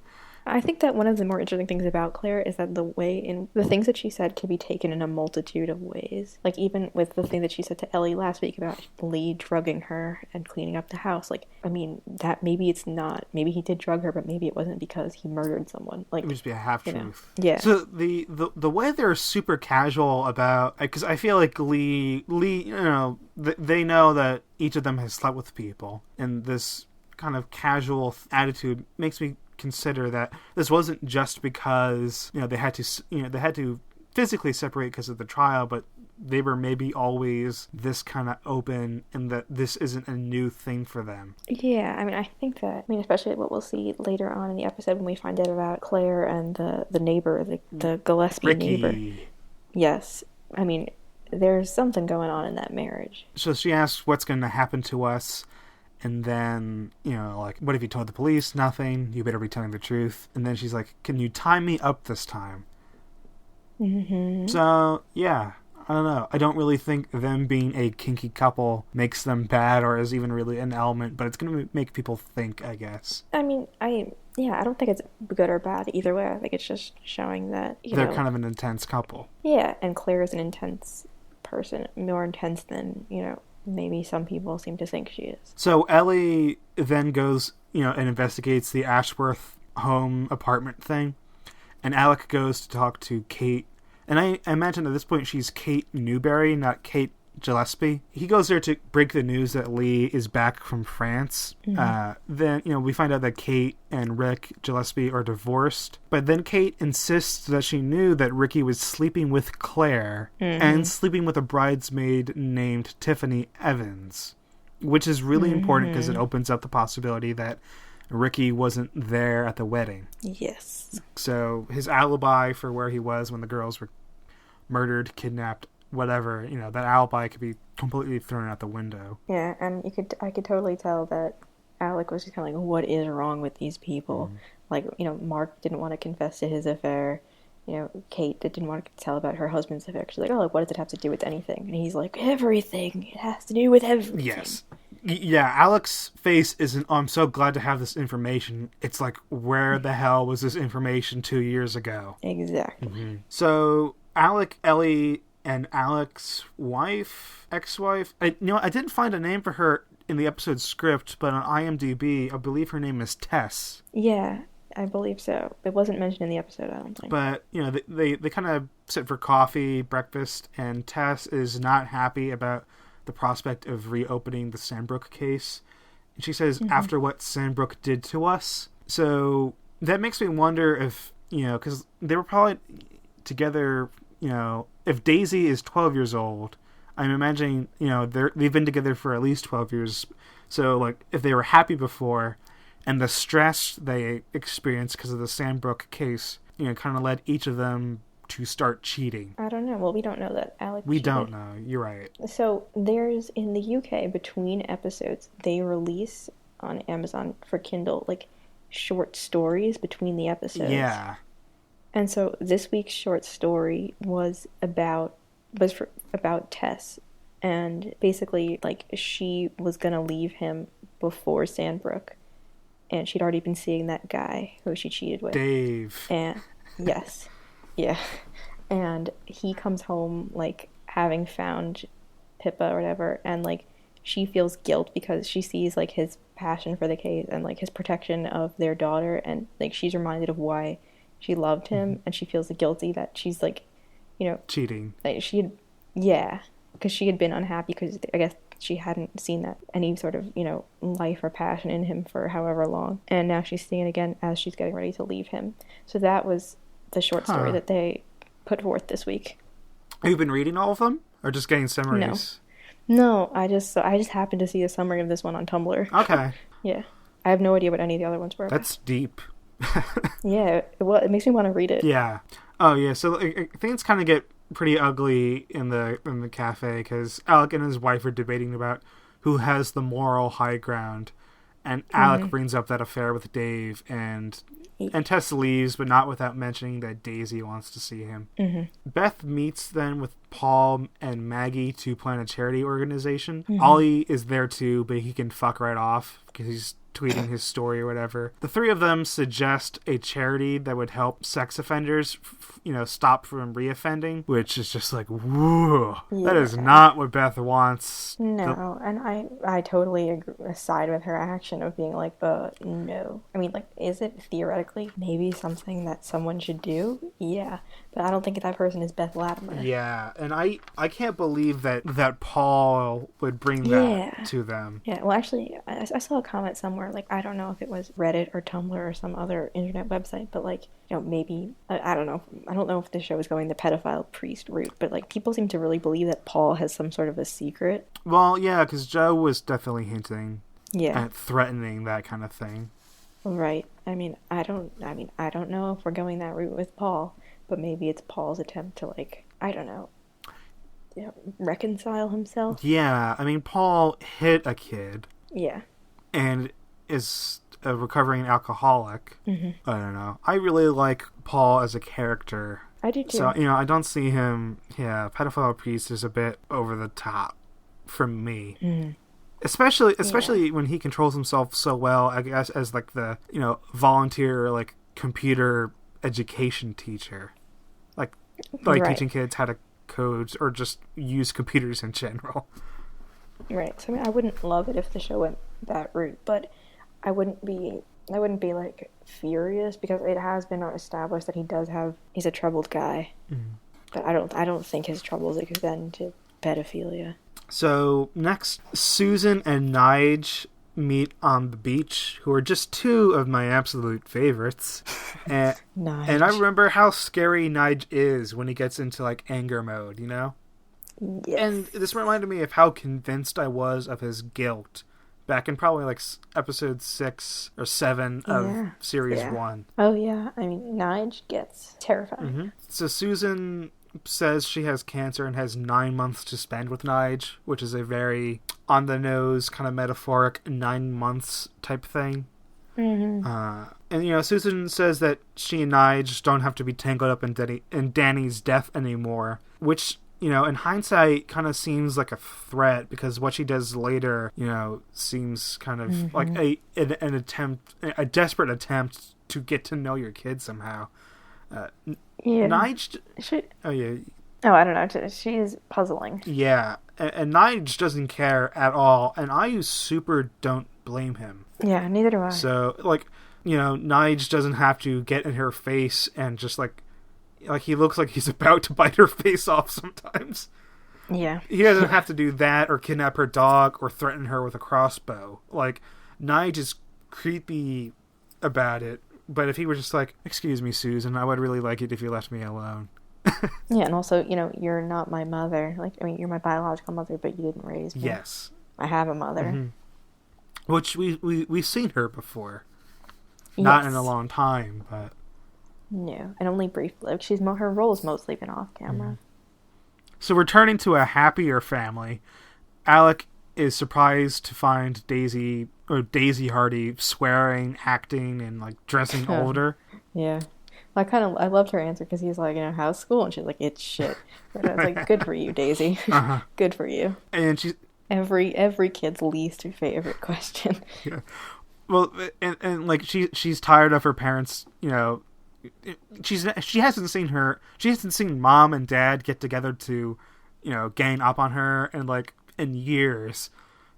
I think that one of the more interesting things about Claire is that the things that she said can be taken in a multitude of ways. Even with the thing that she said to Ellie last week about Lee drugging her and cleaning up the house. That maybe it's not. Maybe he did drug her, but maybe it wasn't because he murdered someone. It would just be a half truth. Yeah. So the way they're super casual about, because I feel like Lee, they know that each of them has slept with people, and this kind of casual attitude makes me consider that this wasn't just because they had to physically separate because of the trial, but they were maybe always this kind of open, and that this isn't a new thing for them. Yeah, I think that, especially what we'll see later on in the episode when we find out about Claire and the neighbor, the Gillespie Ricky. neighbor. Yes, there's something going on in that marriage. So she asks what's going to happen to us. And then, what have you told the police? Nothing. You better be telling the truth. And then she's like, "Can you tie me up this time?" Mm-hmm. So, yeah. I don't know. I don't really think them being a kinky couple makes them bad or is even really an element, but it's going to make people think, I guess. I don't think it's good or bad either way. I think it's just showing that, they're kind of an intense couple. Yeah, and Claire is an intense person, more intense than, maybe some people seem to think she is. So Ellie then goes, and investigates the Ashworth home apartment thing. And Alec goes to talk to Kate. And I imagine at this point she's Kate Newberry, not Kate Gillespie. He goes there to break the news that Lee is back from France. Then, we find out that Kate and Rick Gillespie are divorced. But then Kate insists that she knew that Ricky was sleeping with Claire and sleeping with a bridesmaid named Tiffany Evans, which is really important because it opens up the possibility that Ricky wasn't there at the wedding. Yes. So his alibi for where he was when the girls were murdered, kidnapped, whatever, that alibi could be completely thrown out the window. Yeah, and I could totally tell that Alec was just kind of like, what is wrong with these people? Like, Mark didn't want to confess to his affair. Kate didn't want to tell about her husband's affair. She's like, oh, what does it have to do with anything? And he's like, everything. It has to do with everything. Yes. Yeah, Alec's face isn't, oh, I'm so glad to have this information. It's like, where the hell was this information 2 years ago? Exactly. So, Alec, Ellie, and Alec's ex-wife, I didn't find a name for her in the episode script, but on IMDb, I believe her name is Tess. Yeah, I believe so. It wasn't mentioned in the episode, I don't think. But, they kind of sit for coffee, breakfast, and Tess is not happy about the prospect of reopening the Sandbrook case. And she says, after what Sandbrook did to us. So that makes me wonder if, because they were probably together, if Daisy is 12 years old, I'm imagining, they've been together for at least 12 years. So, like, if they were happy before, and the stress they experienced because of the Sandbrook case, kind of led each of them to start cheating. I don't know. Well, we don't know that Alec We cheated. don't know. You're right. So there's, in the UK, between episodes, they release on Amazon for Kindle, like, short stories between the episodes. Yeah. And so this week's short story was about Tess. And basically, like, she was going to leave him before Sandbrook. And she'd already been seeing that guy who she cheated with. Dave. And, yes. Yeah. And he comes home, like, having found Pippa or whatever, and, like, she feels guilt because she sees, like, his passion for the case and, like, his protection of their daughter, and, like, she's reminded of why she loved him, and she feels guilty that she's, like, cheating. Like, because she had been unhappy because I guess she hadn't seen that any sort of, life or passion in him for however long, and now she's seeing it again as she's getting ready to leave him. So that was the short story that they put forth this week. Have you been reading all of them, or just getting summaries? No, I just happened to see a summary of this one on Tumblr. Okay. Yeah, I have no idea what any of the other ones were. That's deep. Yeah, it makes me want to read it. Yeah. Oh yeah. So things kind of get pretty ugly in the cafe because Alec and his wife are debating about who has the moral high ground, and Alec brings up that affair with Dave, and Tess leaves, but not without mentioning that Daisy wants to see him. Beth meets then with Paul and Maggie to plan a charity organization. Ollie is there too, but he can fuck right off because he's tweeting his story or whatever. The three of them suggest a charity that would help sex offenders, stop from reoffending, which is just like, whoa, that is not what Beth wants. No, and I totally side with her action of being like, no. I mean, like, is it theoretically maybe something that someone should do? Yeah, but I don't think that person is Beth Latimer. Yeah, and I can't believe that Paul would bring that to them. Yeah, well, actually, I saw a comment somewhere, like, I don't know if it was Reddit or Tumblr or some other internet website, but, like, maybe, I don't know. I don't know if the show is going the pedophile priest route, but, like, people seem to really believe that Paul has some sort of a secret. Well, yeah, because Joe was definitely hinting at threatening that kind of thing. Right. I don't know if we're going that route with Paul, but maybe it's Paul's attempt to, like, I don't know, reconcile himself. Yeah, I mean, Paul hit a kid. Yeah. And is a recovering alcoholic. I don't know. I really like Paul as a character. I do too. So, I don't see him, pedophile priest is a bit over the top for me. Especially when he controls himself so well, I guess, as, like, the, volunteer, like, computer education teacher. Like teaching kids how to code or just use computers in general. Right. So, I mean, I wouldn't love it if the show went that route, but I wouldn't be like furious because it has been established that he's a troubled guy. But I don't think his troubles extend to pedophilia. So next, Susan and Nige meet on the beach, who are just two of my absolute favorites. And, and I remember how scary Nige is when he gets into like anger mode, you know? Yes. And this reminded me of how convinced I was of his guilt back in probably like episode 6 or 7 of series 1. Oh yeah, I mean, Nige gets terrifying. Mm-hmm. So Susan says she has cancer and has 9 months to spend with Nige, which is a very on-the-nose, kind of metaphoric 9 months type thing. Mm-hmm. And, you know, Susan says that she and Nige don't have to be tangled up in Danny's death anymore, which, you know, in hindsight kind of seems like a threat, because what she does later, you know, seems kind of like an attempt, a desperate attempt to get to know your kid somehow. Nige... Oh, I don't know. She's puzzling. Yeah, and Nige doesn't care at all, and I super don't blame him. Yeah, neither do I. So, like, you know, Nige doesn't have to get in her face and just, like he looks like he's about to bite her face off sometimes. Yeah. He doesn't have to do that or kidnap her dog or threaten her with a crossbow. Like, Nige is creepy about it, but if he were just like, "Excuse me, Susan, I would really like it if you left me alone." Yeah, and also, you know, you're not my mother. Like, I mean, you're my biological mother, but you didn't raise me. Yes. I have a mother. Mm-hmm. Which we've seen her before. Yes. Not in a long time, but... No, and only briefly. Like, her role's mostly been off camera. Mm-hmm. So returning to a happier family, Alec is surprised to find Daisy Hardy swearing, acting, and, like, dressing older. Yeah. I loved her answer, because he's like, you know, how's school? And she's like, it's shit. And I was like, good for you, Daisy. Good for you. And she's... Every kid's least favorite question. Yeah. Well, and like, she's tired of her parents, you know, she hasn't seen mom and dad get together to, you know, gang up on her in years.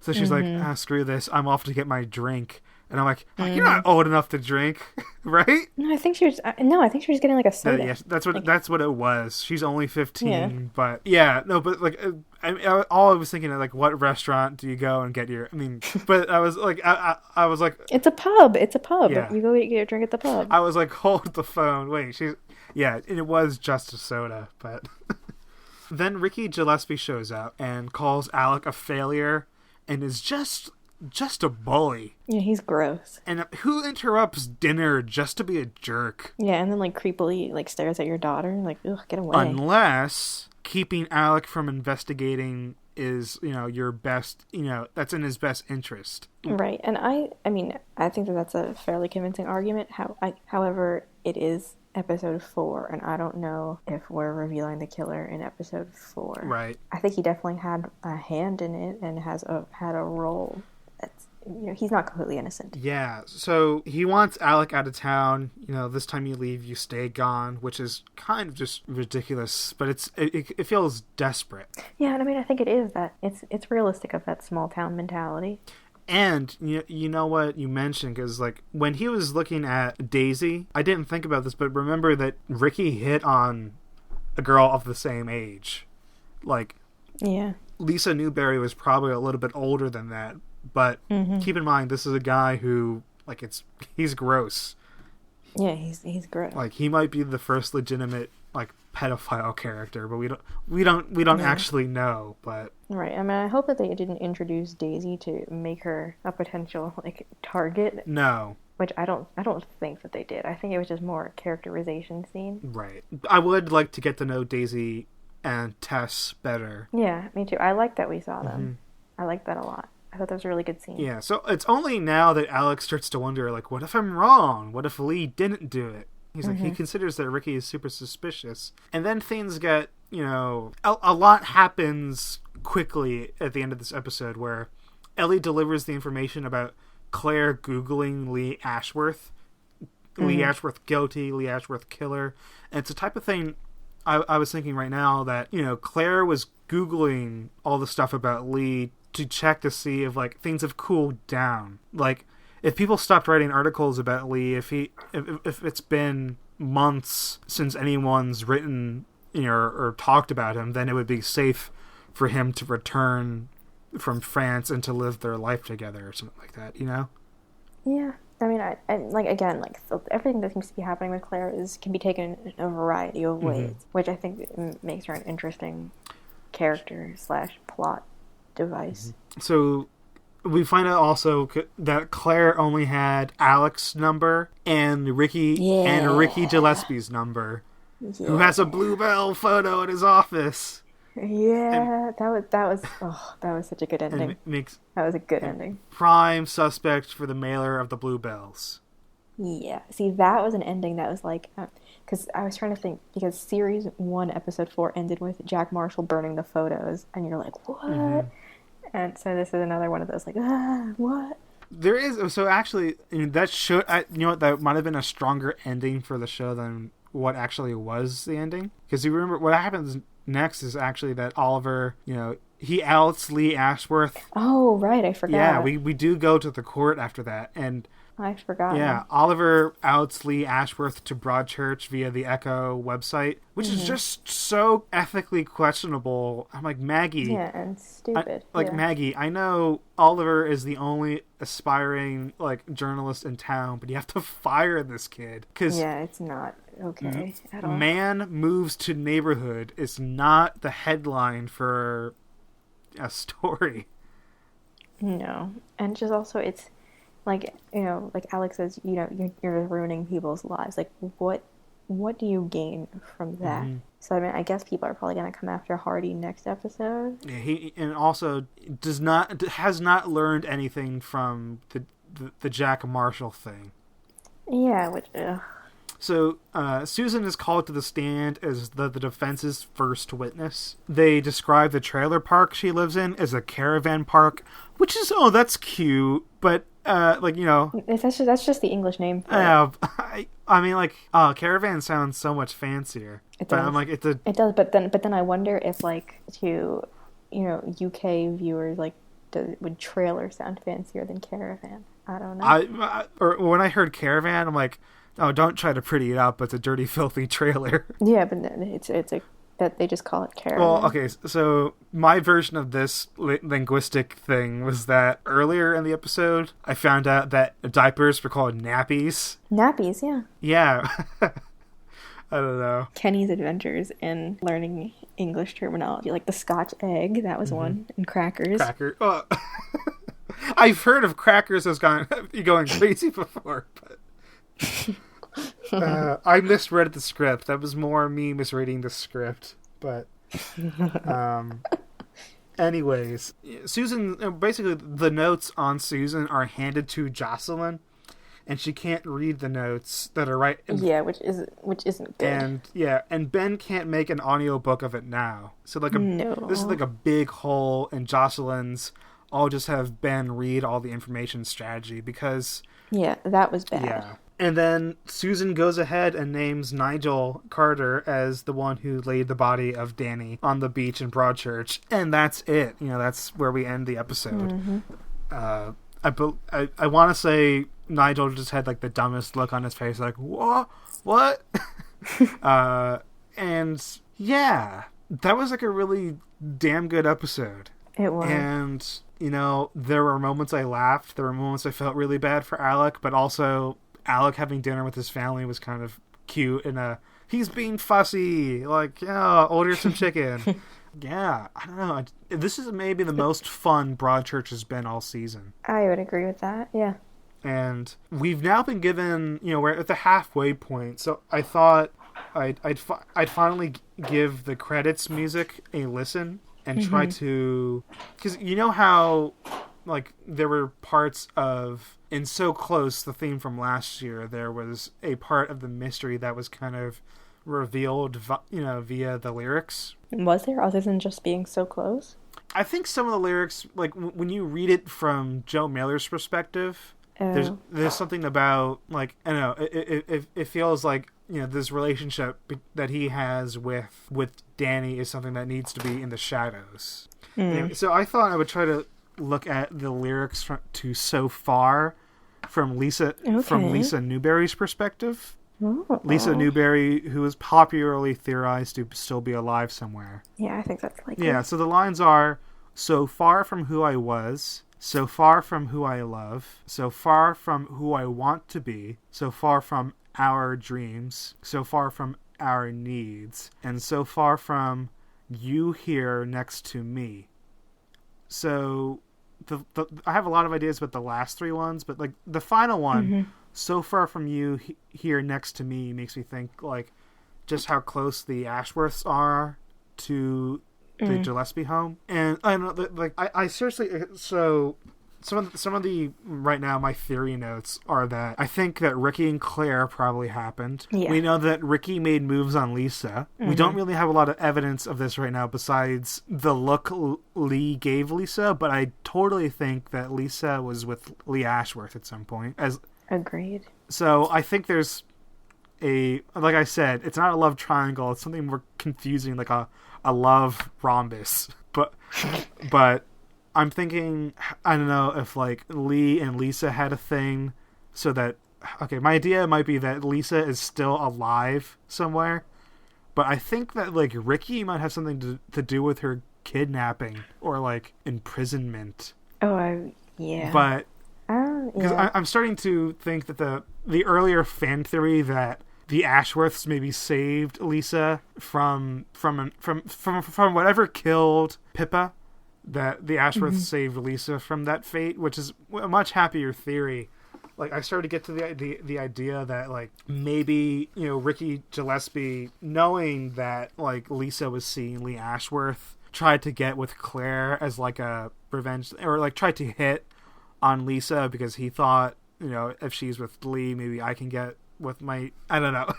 So she's like, screw this, I'm off to get my drink. And I'm like, you're not old enough to drink, right? No, I think she was getting like a soda. Yeah, that's what it was. She's only 15, but like, all I was thinking of, like, what restaurant do you go and get your? I mean, but I was like, I was like, it's a pub. Yeah. You go get your drink at the pub. I was like, hold the phone. Wait, it was just a soda, but then Ricky Gillespie shows up and calls Alec a failure and is just a bully. Yeah, he's gross. And who interrupts dinner just to be a jerk? Yeah, and then, like, creepily, like, stares at your daughter, like, ugh, get away. Unless keeping Alec from investigating is, you know, your best, you know, that's in his best interest. Right, and I mean, I think that's a fairly convincing argument. However, it is episode 4, and I don't know if we're revealing the killer in episode 4. Right. I think he definitely had a hand in it and had a role. You know, he's not completely innocent. Yeah, so he wants Alec out of town. You know, this time you leave, you stay gone, which is kind of just ridiculous, but it feels desperate. Yeah, and I mean, I think it is that it's realistic of that small town mentality. And you know what you mentioned, because, like, when he was looking at Daisy, I didn't think about this, but remember that Ricky hit on a girl of the same age. Like, yeah, Lisa Newberry was probably a little bit older than that. But keep in mind, this is a guy who, like, he's gross. Yeah, he's gross. Like, he might be the first legitimate, like, pedophile character, but we don't actually know. But right. I mean, I hope that they didn't introduce Daisy to make her a potential, like, target. No. Which I don't think that they did. I think it was just more a characterization scene. Right. I would like to get to know Daisy and Tess better. Yeah, me too. I like that we saw them. I like that a lot. I thought that was a really good scene. Yeah, so it's only now that Alex starts to wonder, like, what if I'm wrong? What if Lee didn't do it? He's like, he considers that Ricky is super suspicious. And then things get, you know, a lot happens quickly at the end of this episode where Ellie delivers the information about Claire Googling Lee Ashworth. Lee Ashworth guilty, Lee Ashworth killer. And it's the type of thing I was thinking right now that, you know, Claire was Googling all the stuff about Lee to check to see if, like, things have cooled down. Like, if people stopped writing articles about Lee, if it's been months since anyone's written, you know, or talked about him, then it would be safe for him to return from France and to live their life together or something like that, you know? Yeah. I mean, I like, again, like, so everything that seems to be happening with Claire can be taken in a variety of ways, which I think makes her an interesting character / plot device. So we find out also that Claire only had Alex's number and Ricky Gillespie's number, who has a Bluebell photo in his office. Yeah, that was such a good ending. That was a good ending. Prime suspect for the mailer of the Bluebells. Yeah, see, that was an ending that was like, because I was trying to think, because series 1, episode 4 ended with Jack Marshall burning the photos, and you're like, what? And so this is another one of those, like, what? There is, so actually, that should, you know what, that might have been a stronger ending for the show than what actually was the ending. Because you remember, what happens next is actually that Oliver, you know, he outs Lee Ashworth. Oh, right, I forgot. Yeah, we do go to the court after that, and I forgot. Yeah, Oliver outs Lee Ashworth to Broadchurch via the Echo website, which is just so ethically questionable. I'm like, Maggie. Yeah, and stupid. Maggie, I know Oliver is the only aspiring, like, journalist in town, but you have to fire this kid. Yeah, it's not okay at all. Man moves to neighborhood is not the headline for a story. No. And just also, it's like, you know, like Alex says, you know, you're ruining people's lives. Like, what do you gain from that? So, I mean, I guess people are probably going to come after Hardy next episode. Yeah, he and also has not learned anything from the Jack Marshall thing. Yeah, which. So, Susan is called to the stand as the defense's first witness. They describe the trailer park she lives in as a caravan park, which is, that's cute, but, like, you know... That's just the English name for it. I mean, like, caravan sounds so much fancier. It does. But I'm like, It does, but then I wonder if, like, to, you know, UK viewers, like, would trailer sound fancier than caravan? I don't know. Or when I heard caravan, I'm like... Oh, don't try to pretty it up. It's a dirty, filthy trailer. Yeah, but it's a that they just call it caravan. Well, okay, so my version of this linguistic thing was that earlier in the episode, I found out that diapers were called nappies. Nappies, yeah. Yeah. I don't know. Kenny's adventures in learning English terminology, like the Scotch egg, that was one, and crackers. Oh. I've heard of crackers as going crazy before, but... I misread the script. That was more me misreading the script. But anyways, Susan, basically the notes on Susan are handed to Jocelyn, and she can't read the notes that are right. Which isn't good. And Ben can't make an audiobook of it now. So this is like a big hole in Jocelyn's. I'll just have Ben read all the information strategy because that was bad. Yeah. And then Susan goes ahead and names Nigel Carter as the one who laid the body of Danny on the beach in Broadchurch. And that's it. You know, that's where we end the episode. I want to say Nigel just had, like, the dumbest look on his face, like, what? And, yeah, that was, like, a really damn good episode. It was. And, you know, there were moments I laughed. There were moments I felt really bad for Alec, but also... Alec having dinner with his family was kind of cute and he's being fussy, like, order some chicken. Yeah, I don't know. This is maybe the most fun Broadchurch has been all season. I would agree with that, yeah. And we've now been given, you know, we're at the halfway point, so I thought I'd finally give the credits music a listen and try to... Because you know how, like, there were parts of... In So Close, the theme from last year, there was a part of the mystery that was kind of revealed, via the lyrics. Was there, other than just being so close? I think some of the lyrics, like, when you read it from Joe Mailer's perspective, there's something about, like, I don't know, it feels like, you know, this relationship that he has with Danny is something that needs to be in the shadows. Anyway, so I thought I would try to look at the lyrics to So Far from Lisa Newberry's perspective. Lisa Oh. Newberry, who is popularly theorized to still be alive somewhere. Yeah, I think that's likely. Yeah, so the lines are, so far from who I was, so far from who I love, so far from who I want to be, so far from our dreams, so far from our needs, and so far from you here next to me. So I have a lot of ideas about the last three ones, but like the final one, so far from you here next to me, makes me think like just how close the Ashworths are to the Gillespie home. And I don't know, like I seriously, so some of the right now my theory notes are that I think that Ricky and Claire probably happened. Yeah. We know that Ricky made moves on Lisa. We don't really have a lot of evidence of this right now besides the look Lee gave Lisa, but I totally think that Lisa was with Lee Ashworth at some point. Agreed. So I think there's like I said, it's not a love triangle, it's something more confusing, like a love rhombus. But I'm thinking, I don't know if like Lee and Lisa had a thing, so that, okay, my idea might be that Lisa is still alive somewhere, but I think that like Ricky might have something to do with her kidnapping or like imprisonment. Yeah. But because yeah. I'm starting to think that the earlier fan theory that the Ashworths maybe saved Lisa from whatever killed Pippa, that the Ashworths saved Lisa from that fate, which is a much happier theory. Like I started to get to the idea that like maybe, you know, Ricky Gillespie, knowing that like Lisa was seeing Lee Ashworth, tried to get with Claire as like a revenge, or like tried to hit on Lisa because he thought, you know, if she's with Lee, maybe I can get with my, I don't know.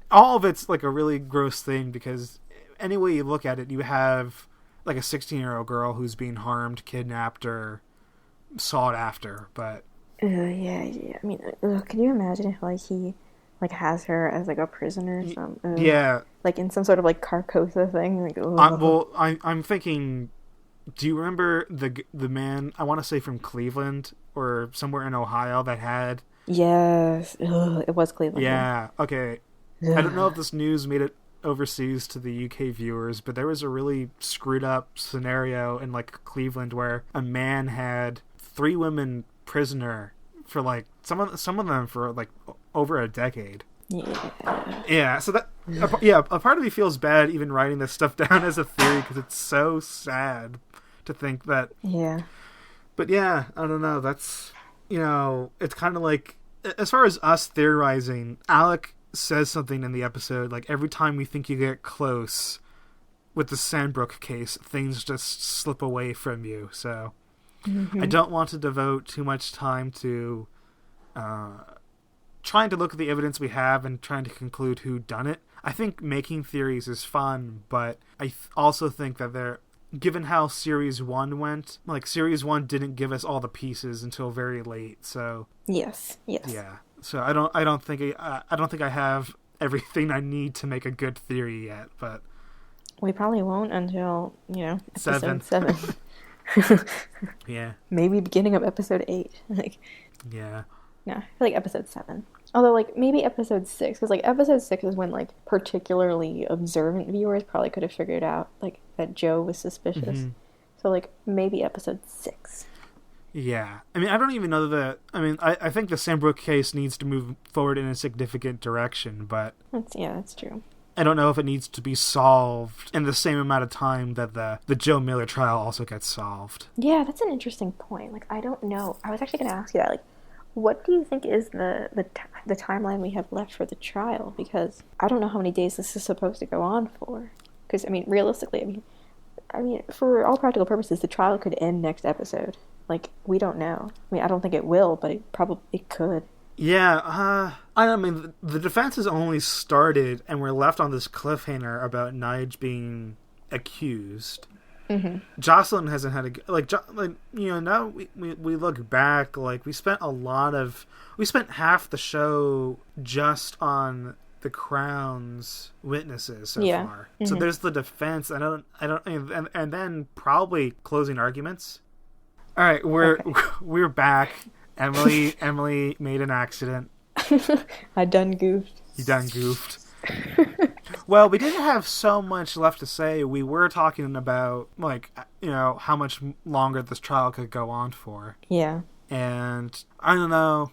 All of it's like a really gross thing because any way you look at it, you have like a 16-year-old girl who's being harmed, kidnapped, or sought after. But Yeah. I mean, can you imagine if like he like has her as like a prisoner? Yeah. Like in some sort of like Carcosa thing. Like, I'm thinking. Do you remember the man, I want to say from Cleveland or somewhere in Ohio, that had... Yes. It was Cleveland. Yeah, okay. I don't know if this news made it overseas to the UK viewers, but there was a really screwed up scenario in like Cleveland where a man had 3 women prisoner for like some of them for like over a decade. Yeah, so that a part of me feels bad even writing this stuff down as a theory because it's so sad to think that. Yeah. But yeah, I don't know. That's, you know, it's kind of like, as far as us theorizing, Alec says something in the episode like every time we think you get close with the Sandbrook case, things just slip away from you. So I don't want to devote too much time to trying to look at the evidence we have and trying to conclude who done it. I think making theories is fun, but I also think that given how Series 1 went, like Series 1 didn't give us all the pieces until very late, so... Yes. Yeah. So I don't think I have everything I need to make a good theory yet, but... We probably won't until, you know, episode 7. Yeah. Maybe beginning of episode 8. Like... Yeah. No, I feel like episode 7. Although, like, maybe episode 6. Because, like, episode 6 is when, like, particularly observant viewers probably could have figured out, like, that Joe was suspicious. So, like, maybe episode 6. Yeah. I mean, I don't even know that... I mean, I think the Sandbrook case needs to move forward in a significant direction, but... That's true. I don't know if it needs to be solved in the same amount of time that the Joe Miller trial also gets solved. Yeah, that's an interesting point. Like, I don't know. I was actually going to ask you that, like, what do you think is the timeline we have left for the trial? Because I don't know how many days this is supposed to go on for. Because, I mean, realistically, I mean, for all practical purposes, the trial could end next episode. Like, we don't know. I mean, I don't think it will, but it could. Yeah, I mean, the defense has only started, and we're left on this cliffhanger about Nige being accused. Jocelyn hasn't had you know, now we look back, like we spent half the show just on the Crown's witnesses so far. So there's the defense. And then probably closing arguments. All right, we're back. Emily made an accident. I done goofed. You done goofed. Well, we didn't have so much left to say. We were talking about, like, you know, how much longer this trial could go on for. Yeah. And I don't know.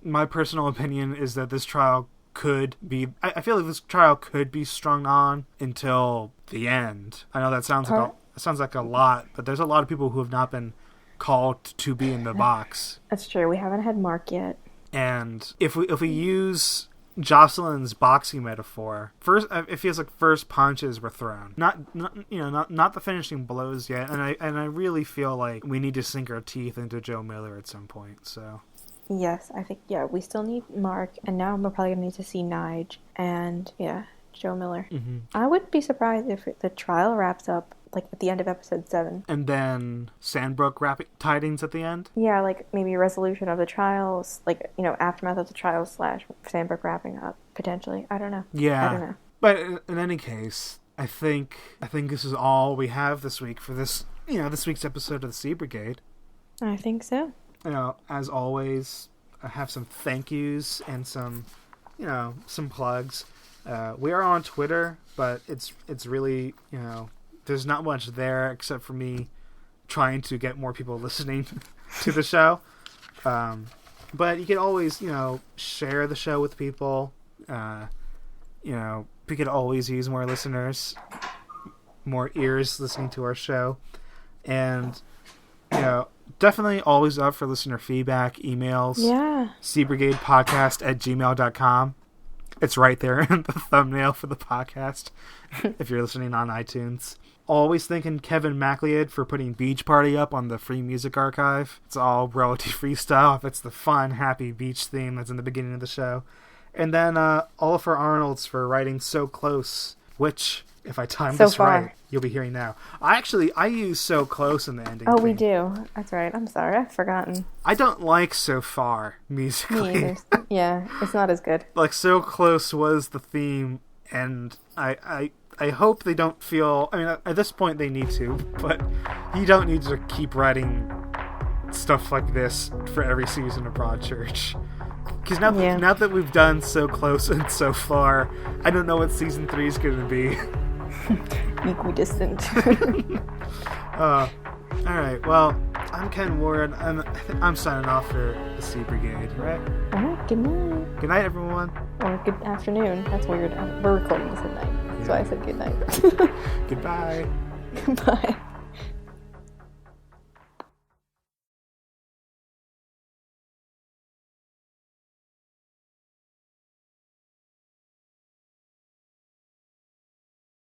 My personal opinion is that this trial could be... I feel like this trial could be strung on until the end. I know that sounds like a lot, but there's a lot of people who have not been called to be in the box. That's true. We haven't had Mark yet. And if we use Jocelyn's boxing metaphor, first it feels like first punches were thrown, not the finishing blows yet. And I really feel like we need to sink our teeth into Joe Miller at some point. So yes, I think we still need Mark, and now we're probably gonna need to see Nige and Joe Miller. Mm-hmm. I wouldn't be surprised if the trial wraps up like at the end of episode 7. And then Sandbrook tidings at the end? Yeah, like maybe a resolution of the trials, like, you know, aftermath of the trials / Sandbrook wrapping up, potentially. I don't know. Yeah. I don't know. But in any case, I think this is all we have this week for this week's episode of the Sea Brigade. I think so. You know, as always, I have some thank yous and some plugs. We are on Twitter, but it's really, you know, there's not much there except for me trying to get more people listening to the show. But you can always, you know, share the show with people. You know, we could always use more listeners, more ears listening to our show. And, you know, definitely always up for listener feedback, emails. Yeah. seabrigadepodcast@gmail.com. It's right there in the thumbnail for the podcast if you're listening on iTunes. Always thanking Kevin MacLeod for putting Beach Party up on the Free Music Archive. It's all royalty-free stuff. It's the fun, happy beach theme that's in the beginning of the show. And then Oliver Arnolds for writing So Close, which, if I time this right, you'll be hearing now. I use So Close in the ending. Oh, we do. That's right. I'm sorry. I've forgotten. I don't like So Far musically. Me either. Yeah, it's not as good. Like, So Close was the theme, and I hope they don't feel... I mean, at this point they need to, but you don't need to keep writing stuff like this for every season of Broadchurch. Because now that we've done So Close and So Far, I don't know what season 3 is going to be. Equidistant. Alright, well, I'm Ken Ward. I'm signing off for the Sea Brigade, right? Alright, good night. Good night, everyone. Or good afternoon. That's weird. We're recording this at night. That's why I said good night. Goodbye. Bye.